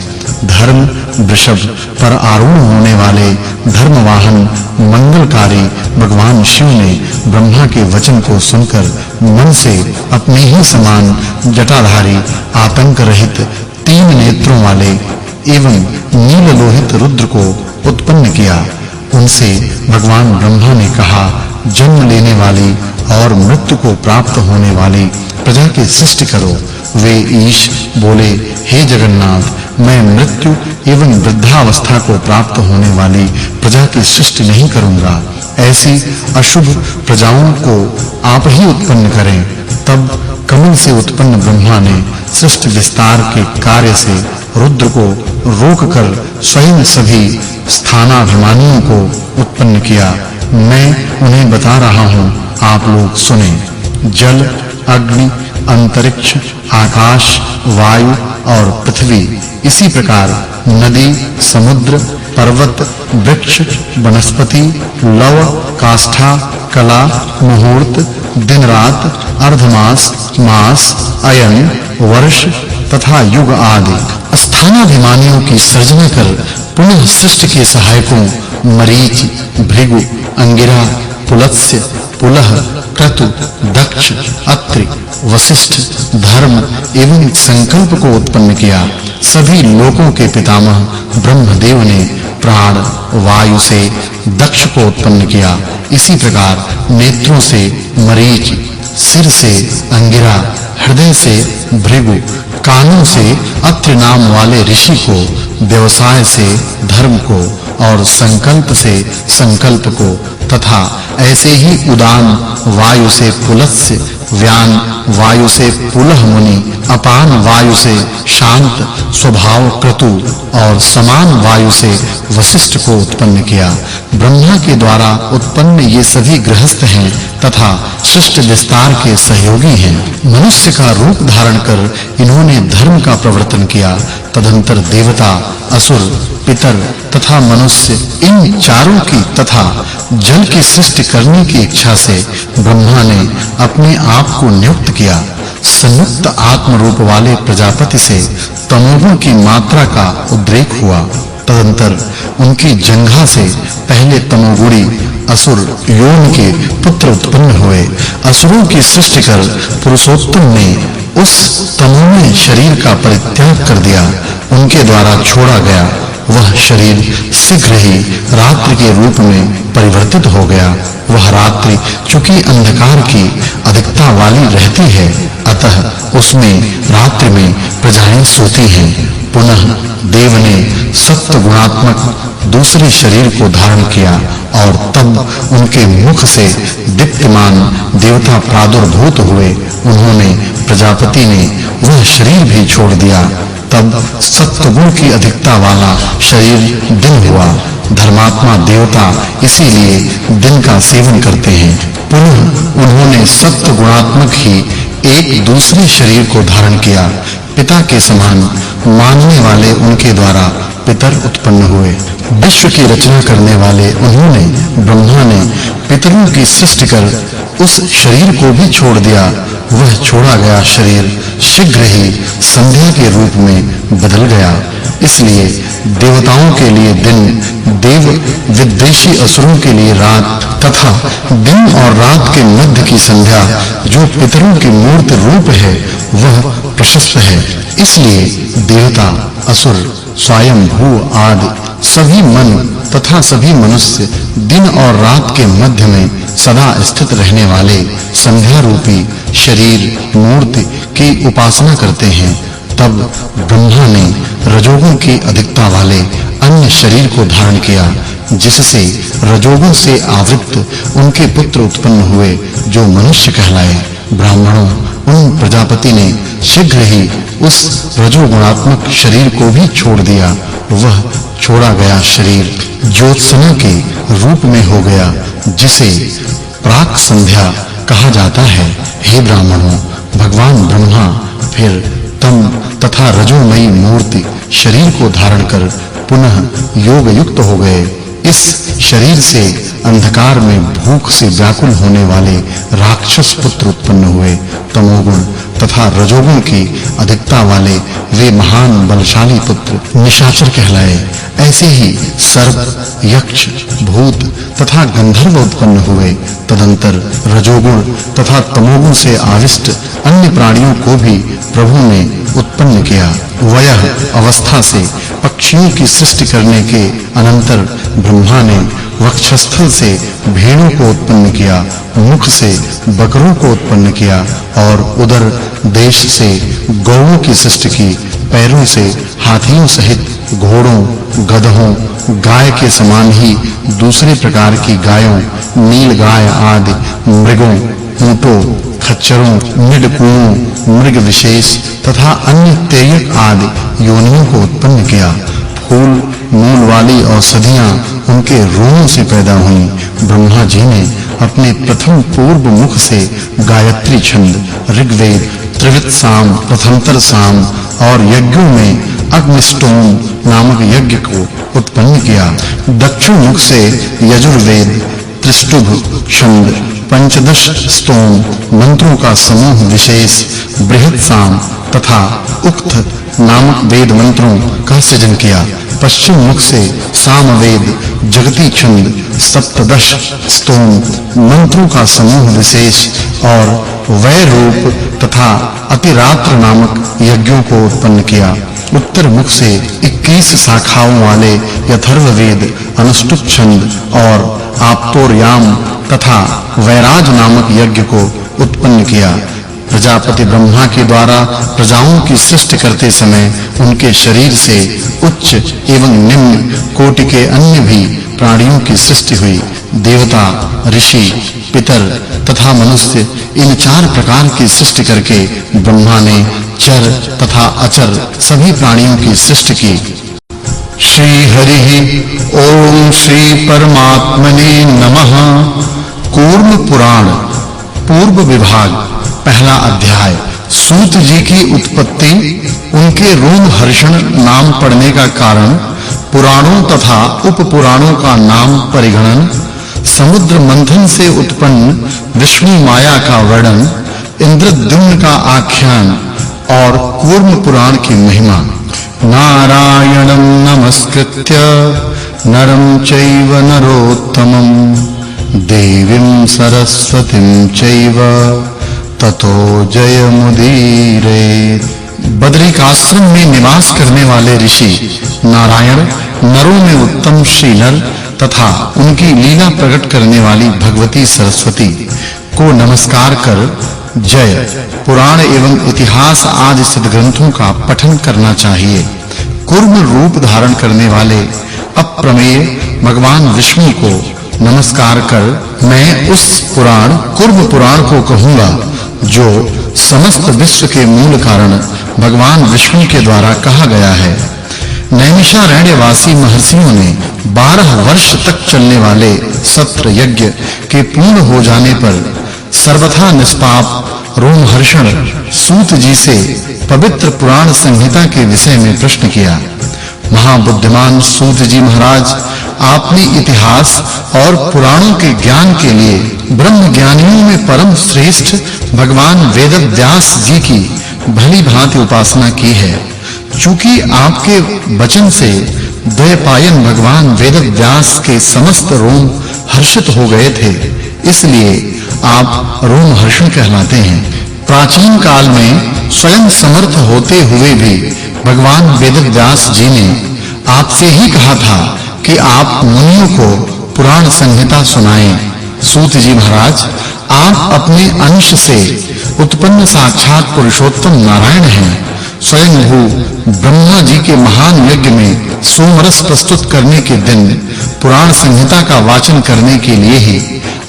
धर्म वृषभ पर आरूढ़ होने वाले धर्मवाहन मंगलकारी भगवान शिव ने ब्रह्मा के वचन को सुनकर मन से अपने ही समान जटाधारी आतंक रहित 3 नेत्रों वाले एवं नील लोहित रुद्र को उत्पन्न किया। उनसे भगवान ब्रह्मा ने कहा, जन्म लेने वाली और मृत्यु को प्राप्त होने वाली प्रजा की सृष्टि करो। वे ईश बोले, हे जगन्नाथ, मैं मृत्यु एवं वृद्धावस्था को प्राप्त होने वाली प्रजा की सृष्टि नहीं करूंगा। ऐसी अशुभ प्रजाओं को आप ही उत्पन्न करें। तब कमल से उत्पन्न ब्रह्मा ने सृष्टि विस्तार के कार्य से रुद्र को रोककर स्वयं सभी स्थानाभिमानियों को उत्पन्न किया। मैं उन्हें बता रहा हूं, आप लोग सुने। जल, अग्नि, अंतरिक्ष, आकाश, वायु और पृथ्वी, इसी प्रकार नदी, समुद्र, पर्वत, वृक्ष, वनस्पति, लव, काष्ठा, कला, मुहूर्त, दिन रात, अर्धमास, मास, अयन, वर्ष तथा युग आदि स्थानाभिमानियों की सृजना कर पुनः सृष्टि के सहायकों मरीचि, भृगु, अंगिरा, पुलत्स्य, पुलह, क्रतु, दक्ष, अत्रि, वशिष्ठ, धर्म एवं संकल्प को उत्पन्न किया। सभी लोकों के पितामह ब्रह्मदेव ने प्राण वायु से दक्ष को उत्पन्न किया। इसी प्रकार नेत्रों से मरीचि, सिर से अंगिरा, हृदय से भृगु, कानों से अत्रि नाम वाले ऋषि को, व्यवसाय से धर्म को और संकल्प से संकल्प को तथा ऐसे ही उदान वायु से पुलत्स्य, व्यान वायु से पुलह मुनि, अपान वायु से शांत स्वभाव क्रतु और समान वायु से वशिष्ठ को उत्पन्न किया। ब्रह्मा के द्वारा उत्पन्न ये सभी गृहस्थ हैं तथा सृष्टि विस्तार के सहयोगी हैं। मनुष्य का रूप धारण कर इन्होंने धर्म का प्रवर्तन किया। तदंतर देवता, असुर, पितर तथा मनुष्य, इन चारों की तथा जल की सृष्टि करने की इच्छा से ब्रह्मा ने अपने आप को नियुक्त किया। संयुक्त आत्म रूप वाले प्रजापति से तमोगुण की मात्रा का उद्रेक हुआ। तदंतर उनकी जंघा से पहले तमोगुणी असुर योनि के पुत्र उत्पन्न हुए। असुरों की सृष्टि कर पुरुषोत्तम ने उस तमोमय शरीर का परित्याग कर दिया। उनके द्वारा छोड़ा गया वह शरीर शीघ्र ही रात्रि के रूप में परिवर्तित हो गया। वह रात्रि चूंकि अंधकार की अधिकता वाली रहती है, अतः उसमें रात्रि में प्रजाएं सोती हैं। पुनः देव ने सत्व गुणात्मक दूसरे शरीर को धारण किया और तब उनके मुख से दीप्तिमान देवता प्रादुर्भूत हुए। उन्होंने प्रजापति ने वह शरीर भी छोड़ दिया। तब सत्वगुण की अधिकता वाला शरीर दिन हुआ। धर्मात्मा देवता इसीलिए दिन का सेवन करते हैं। पुनः उन्होंने सत्व गुणात्मक ही एक दूसरे शरीर को धारण किया। पिता के समान मानने वाले उनके द्वारा पितर उत्पन्न हुए। विश्व की रचना करने वाले उन्होंने ब्रह्मा ने पितरों की सृष्टि कर उस शरीर को भी छोड़ दिया। वह छोड़ा गया शरीर शीघ्र ही संध्या के रूप में बदल गया। इसलिए देवताओं के लिए दिन, देव विद्वेषी असुरों के लिए रात तथा दिन और रात के मध्य की संध्या जो पितरों की मूर्त रूप है वह प्रशस्त है। इसलिए देवता, असुर, स्वयं भू आदि सभी मन तथा सभी मनुष्य दिन और रात के मध्य में सदा स्थित रहने वाले संध्या रूपी शरीर मूर्ति की उपासना करते हैं। तब ब्रह्मा ने रजोगुण की अधिकता वाले अन्य शरीर को धारण किया, जिससे रजोगुण से आवृत्त उनके पुत्र उत्पन्न हुए जो मनुष्य कहलाए। ब्राह्मणों, उन प्रजापति ने शीघ्र ही उस रजोगुणात्मक शरीर को भी छोड़ दिया। वह छोड़ा गया शरीर ज्योत्सना के रूप में हो गया, जिसे प्राक संध्या कहा जाता है। हे ब्राह्मणों, भगवान ब्रह्मा फिर तम तथा रजोमयी मूर्ति शरीर को धारण कर पुनः योग युक्त हो गए। इस शरीर से अंधकार में भूख से व्याकुल होने वाले राक्षस पुत्र उत्पन्न हुए। तमोगुण तथा रजोगुण की अधिकता वाले वे महान बलशाली पुत्र निशाचर कहलाए। ऐसे ही सर्प, यक्ष, भूत तथा गंधर्व उत्पन्न हुए। तदंतर रजोगुण तथा तमोगुण से आविष्ट अन्य प्राणियों को भी प्रभु ने उत्पन्न किया। वयः अवस्था से पक्षियों की सृष्टि करने के अनंतर ब्रह्मा ने वक्षस्थल से भेड़ों को उत्पन्न किया, मुख से बकरों को उत्पन्न किया और उदर देश से गौओं की सृष्टि की। पैरों से हाथियों सहित घोड़ों, गधों, गाय के समान ही दूसरे प्रकार की गायों, नीलगाय आदि मृगों, ऊंटों, खच्चरों, निडकुओं, मृग विशेष तथा अन्य तेयक आदि योनियों को उत्पन्न किया। फूल मूल वाली औषधियां उनके रोमों से पैदा हुईं। ब्रह्मा जी ने अपने प्रथम पूर्व मुख से गायत्री छंद, ऋग्वेद, त्रिविध साम, प्रथमतर साम और यज्ञों में अग्निष्टोम नामक यज्ञ को उत्पन्न किया। दक्षिण मुख से यजुर्वेद, त्रिष्टुभ छंद, पंचदश स्तोम मंत्रों का समूह विशेष, बृहत् साम तथा उक्त नामक वेद मंत्रों का सृजन किया। पश्चिम मुख से सामवेद, जगती छंद, सप्तदश स्तोम मंत्रों का समूह विशेष और वै रूप तथा अतिरात्र नामक यज्ञों को उत्पन्न किया। उत्तर मुख से 21 शाखाओं वाले यथर्ववेद, अनुष्टुप छंद और आप्तोर्याम तथा वैराज नामक यज्ञ को उत्पन्न किया। प्रजापति ब्रह्मा के द्वारा प्रजाओं की सृष्टि करते समय उनके शरीर से उच्च एवं निम्न कोटि के अन्य भी प्राणियों की सृष्टि हुई। देवता, ऋषि, पितर तथा मनुष्य इन 4 प्रकार की सृष्टि करके ब्रह्मा ने चर तथा अचर सभी प्राणियों की सृष्टि की। श्री हरि ओम श्री परमात्मने नमः। कूर्म पुराण पूर्व विभाग पहला अध्याय। सूत जी की उत्पत्ति, उनके रोमहर्षण नाम पड़ने का कारण, पुराणों तथा उपपुराणों का नाम परिगणन, समुद्र मंथन से उत्पन्न विष्णु माया का वर्णन, इंद्रद्युम्न का आख्यान और कूर्म पुराण की महिमा। नारायणं नमस्कृत्य नरं चैव नरोत्तमं देवीं सरस्वतीं चैव ततो जयमुदीरयेत्। बद्रिकाश्रम में निवास करने वाले ऋषि नारायण नरों में उत्तम श्री नर तथा उनकी लीला प्रकट करने वाली भगवती सरस्वती को नमस्कार कर जय, पुराण एवं इतिहास आदि सद्ग्रंथों का पठन करना चाहिए। कूर्म रूप धारण करने वाले अप्रमेय भगवान विष्णु को नमस्कार कर मैं उस पुराण कूर्म पुराण को कहूंगा जो समस्त विश्व के मूल कारण भगवान विष्णु के द्वारा कहा गया है। नैमिषारण्यवासी महर्षियों ने 12 वर्ष तक चलने वाले सत्र यज्ञ के पूर्ण हो जाने पर सर्वथा निष्पाप रोमहर्षण सूत जी से पवित्र पुराण संहिता के विषय में प्रश्न किया। महाबुद्धिमान सूत जी महाराज, आपने इतिहास और पुराणों के ज्ञान के लिए ब्रह्म ज्ञानियों में परम श्रेष्ठ भगवान वेदव्यास जी की भली भांति उपासना की है। चूंकि आपके वचन से द्वैपायन भगवान वेदव्यास के समस्त रोम हर्षित हो गए थे, इसलिए आप रोमहर्षण कहलाते हैं। प्राचीन काल में स्वयं समर्थ होते हुए भी भगवान वेदव्यास जी ने आपसे ही कहा था कि आप मुनियों को पुराण संहिता सुनाएं। सूत जी महाराज, आप अपने अंश से उत्पन्न साक्षात पुरुषोत्तम नारायण हैं। स्वयं भू ब्रह्मा जी के महान यज्ञ में सोमरस प्रस्तुत करने के दिन पुराण संहिता का वाचन करने के लिए ही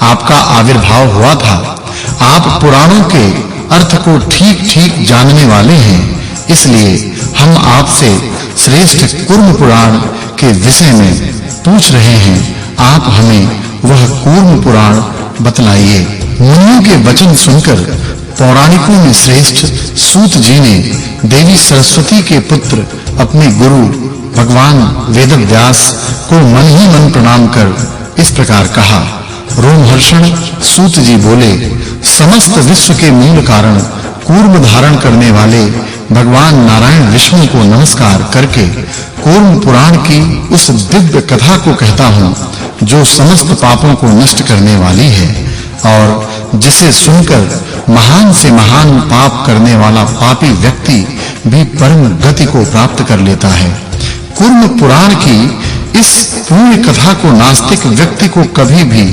आपका आविर्भाव हुआ था। आप पुराणों के अर्थ को ठीक-ठीक जानने वाले हैं, इसलिए हम आपसे श्रेष्ठ कूर्म पुराण के विषय में पूछ रहे हैं। आप हमें वह कूर्म पुराण बतलाइए। मुनियों के वचन सुनकर पौराणिकों में श्रेष्ठ सूत जी ने देवी सरस्वती के पुत्र अपने गुरु भगवान वेदव्यास को मन ही मन प्रणाम कर इस प्रकार कहा। रोमहर्षण सूत जी बोले, समस्त विश्व के मूल कारण कूर्म धारण करने वाले भगवान नारायण विष्णु को नमस्कार करके कूर्म पुराण की उस दिव्य कथा को कहता हूँ जो समस्त पापों को नष्ट करने वाली है और जिसे सुनकर महान से महान पाप करने वाला पापी व्यक्ति भी परम गति को प्राप्त कर लेता है। कूर्म पुराण की इस पूर्ण कथा को नास्तिक व्यक्ति को कभी भी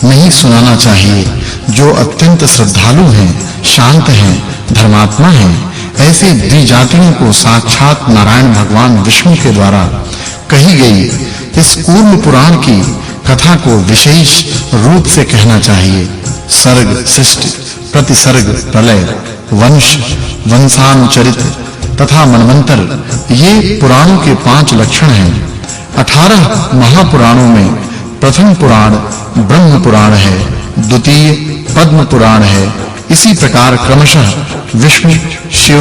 नहीं सुनाना चाहिए। जो अत्यंत श्रद्धालु हैं, शांत हैं, धर्मात्मा हैं, ऐसे द्विजातियों को साक्षात नारायण भगवान विष्णु के द्वारा कही गई इस कूर्म पुराण की कथा को विशेष रूप से कहना चाहिए। सर्ग, सृष्टि, प्रतिसर्ग, प्रलय, वंश, वंशानुचरित तथा मनवंतर ये पुराणों के 5 लक्षण हैं। 18 महापुराणों में प्रथम पुराण ब्रह्म पुराण है, द्वितीय पद्म पुराण है। इसी प्रकार क्रमशः विष्णु, शिव,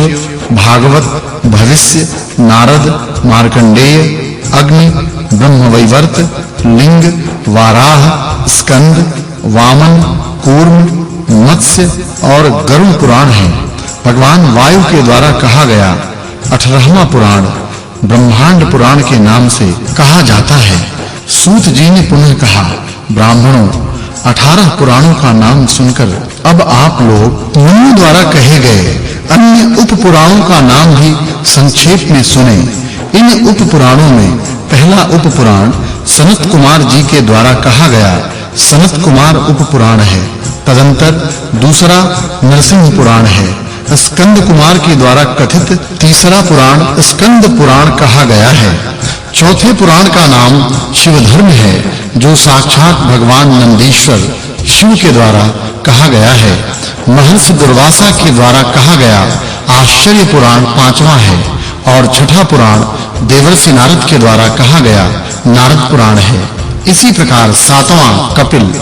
भागवत, भविष्य, नारद, मार्कंडेय, अग्नि, ब्रह्मवैवर्त, लिंग, वाराह, स्कंद, वामन, कूर्म, मत्स्य और गरुड़ पुराण है। भगवान वायु के द्वारा कहा गया 18वां पुराण ब्रह्मांड पुराण के नाम से कहा जाता है। सूत जी ने पुनः कहा, ब्राह्मणों, 18 पुराणों का नाम सुनकर अब आप लोग मुनि द्वारा कहे गए अन्य उप पुराणों का नाम भी संक्षेप में सुने। इन उप पुराणों में पहला उप पुराण सनत कुमार जी के द्वारा कहा गया सनत कुमार उप पुराण है। तदंतर दूसरा नरसिंह पुराण है। स्कंद कुमार के द्वारा कथित तीसरा पुराण स्कंद पुराण कहा गया है। चौथे पुराण का नाम शिवधर्म है जो साक्षात भगवान नंदीश्वर शिव के द्वारा कहा गया है। महर्षि दुर्वासा के द्वारा कहा गया आश्चर्य पुराण 5वां है और छठा पुराण देवर्षि नारद के द्वारा कहा गया नारद पुराण है। इसी प्रकार 7वां कपिल,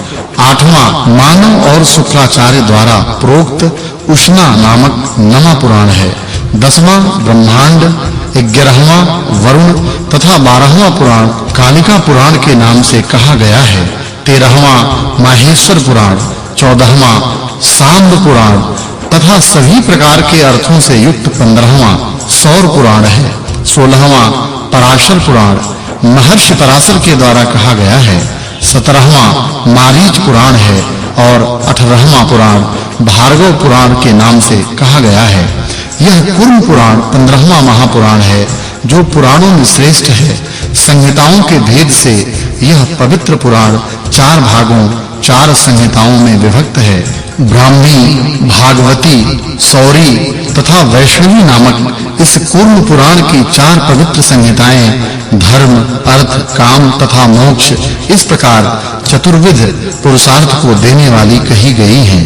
8वां मानव और शुक्राचार्य द्वारा प्रोक्त उष्णा नामक नमा पुराण है। 10वां ब्रह्मांड, 11वां वरुण तथा 12वां पुराण कालिका पुराण के नाम से कहा गया है। 13वां माहेश्वर पुराण, 14वां सांब पुराण तथा सभी प्रकार के अर्थों से युक्त 15वां सौर पुराण है। 16वां पराशर पुराण महर्षि पराशर के द्वारा कहा गया है। 17वां मारीच पुराण है और 18वां पुराण भार्गव पुराण के नाम से कहा गया है। यह कूर्म पुराण 15वां महापुराण है जो पुराणों में श्रेष्ठ है। संहिताओं के भेद से यह पवित्र पुराण 4 भागों 4 संहिताओं में विभक्त है। ब्राह्मी, भागवती, सौरी तथा वैष्णवी नामक इस कूर्म पुराण की 4 पवित्र संहिताएं धर्म, अर्थ, काम तथा मोक्ष इस प्रकार चतुर्विध पुरुषार्थ को देने वाली कही गई हैं।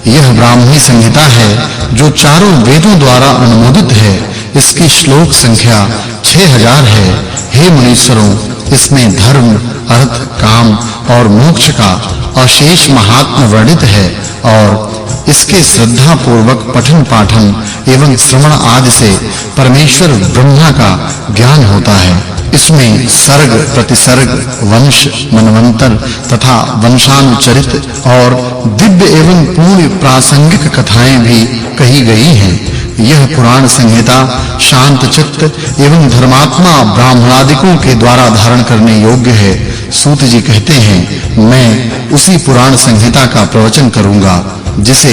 यह ब्राह्मी संहिता है जो चारों वेदों द्वारा अनुमोदित है। इसकी श्लोक संख्या 6000 है। हे मुनीश्वरों, इसमें धर्म, अर्थ, काम और मोक्ष का अशेष महात्म्य वर्णित है और इसके श्रद्धा पूर्वक पठन पाठन एवं श्रवण आदि से परमेश्वर ब्रह्मा का ज्ञान होता है। इसमें सर्ग, प्रतिसर्ग, वंश, मनवंतर तथा वंशानुचरित और दिव्य एवं पूर्ण प्रासंगिक कथाएं भी कही गई हैं। यह पुराण संहिता शांत चित्त एवं धर्मात्मा ब्राह्मणादिकों के द्वारा धारण करने योग्य है। सूत जी कहते हैं, मैं उसी पुराण संहिता का प्रवचन करूंगा जिसे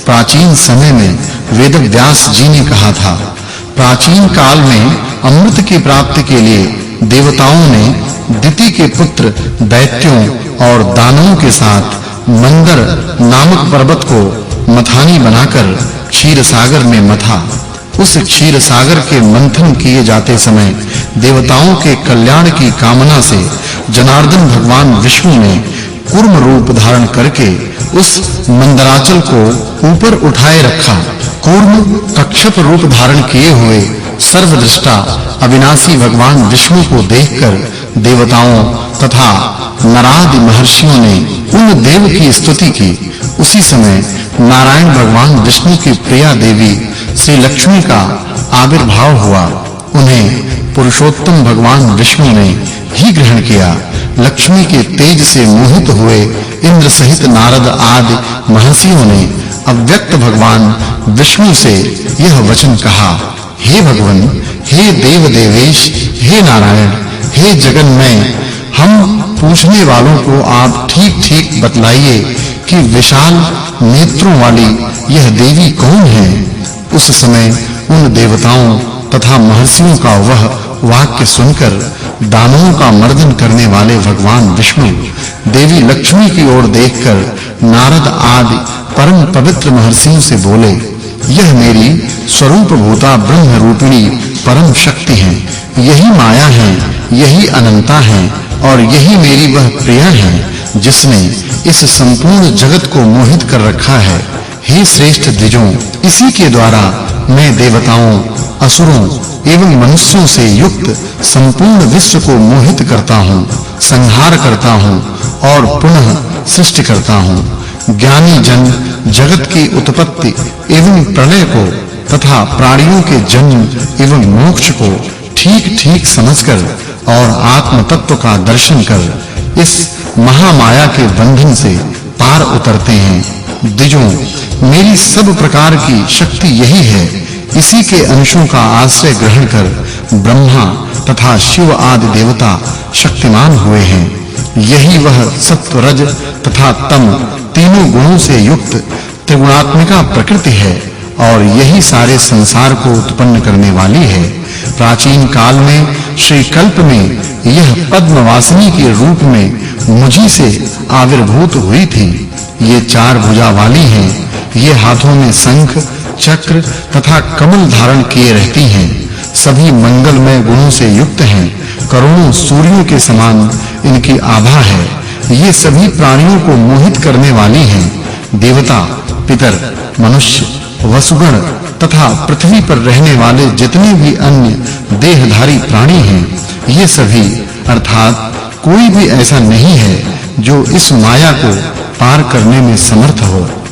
प्राचीन समय में वेदव्यास जी ने कहा था। प्राचीन काल में अमृत की प्राप्ति के लिए देवताओं ने दिति के पुत्र दैत्यों और दानवों के साथ मंदर नामक पर्वत को मथानी बनाकर क्षीर सागर में मथा। उस क्षीर सागर के मंथन किए जाते समय देवताओं के कल्याण की कामना से जनार्दन भगवान विष्णु ने कूर्म रूप धारण करके उस मंदराचल को ऊपर उठाए रखा। कूर्म कक्षप रूप धारण किए हुए सर्वदृष्टा अविनाशी भगवान विष्णु को देखकर देवताओं तथा नरादि महर्षियों ने उन देव की स्तुति की। उसी समय नारायण भगवान विष्णु की प्रिया देवी श्री लक्ष्मी का आविर्भाव हुआ। उन्हें पुरुषोत्तम भगवान विष्णु ने ही ग्रहण किया। लक्ष्मी के तेज से मोहित हुए इंद्र सहित नारद आदि महर्षियों ने अव्यक्त भगवान विष्णु से यह वचन कहा। हे भगवान, हे देव देवेश, हे नारायण, हे जगन्मय, हम पूछने वालों को आप ठीक-ठीक बतलाइए कि विशाल नेत्रों वाली यह देवी कौन है। उस समय उन देवताओं तथा महर्षियों का वह वाक्य सुनकर दानवों का मर्दन करने वाले भगवान विष्णु देवी लक्ष्मी की ओर देखकर नारद आदि परम पवित्र महर्षियों से बोले, यह मेरी स्वरूप भूता ब्रह्म रूपिणी परम शक्ति है, यही माया है, यही अनंता है और यही मेरी वह प्रिया है जिसने इस संपूर्ण जगत को मोहित कर रखा है। हे श्रेष्ठ द्विजों, इसी के द्वारा मैं देवताओं, असुरों एवं मनुष्यों से युक्त संपूर्ण विश्व को मोहित करता हूँ, संहार करता हूँ और पुनः सृष्टि करता हूँ। ज्ञानी जन जगत की उत्पत्ति एवं प्रलय को तथा प्राणियों के जन्म एवं मोक्ष को ठीक-ठीक समझकर और आत्म तत्व का दर्शन कर इस महामाया के बंधन से पार उतरते हैं। द्विजों, मेरी सब प्रकार की शक्ति यही है। इसी के अंशों का आश्रय ग्रहण कर ब्रह्मा तथा शिव आदि देवता शक्तिमान हुए हैं। यही वह सत्व, रज तथा तम तीनों गुणों से युक्त त्रिगुणात्मिका प्रकृति है और यही सारे संसार को उत्पन्न करने वाली है। प्राचीन काल में श्री कल्प में यह पद्मवासिनी के रूप में मुझी से आविर्भूत हुई थी। ये चार भुजा वाली हैं। ये हाथों में शंख, चक्र तथा कमल धारण किए रहती हैं। सभी मंगलमय गुणों से युक्त हैं। करोड़ों सूर्यों के समान इनकी आभा है। ये सभी प्राणियों को मोहित करने वाली हैं। देवता, पितर, मनुष्य, वसुगण तथा पृथ्वी पर रहने वाले जितने भी अन्य देहधारी प्राणी हैं, ये सभी अर्थात कोई भी ऐसा नहीं है जो इस माया को पार करने में समर्थ हो।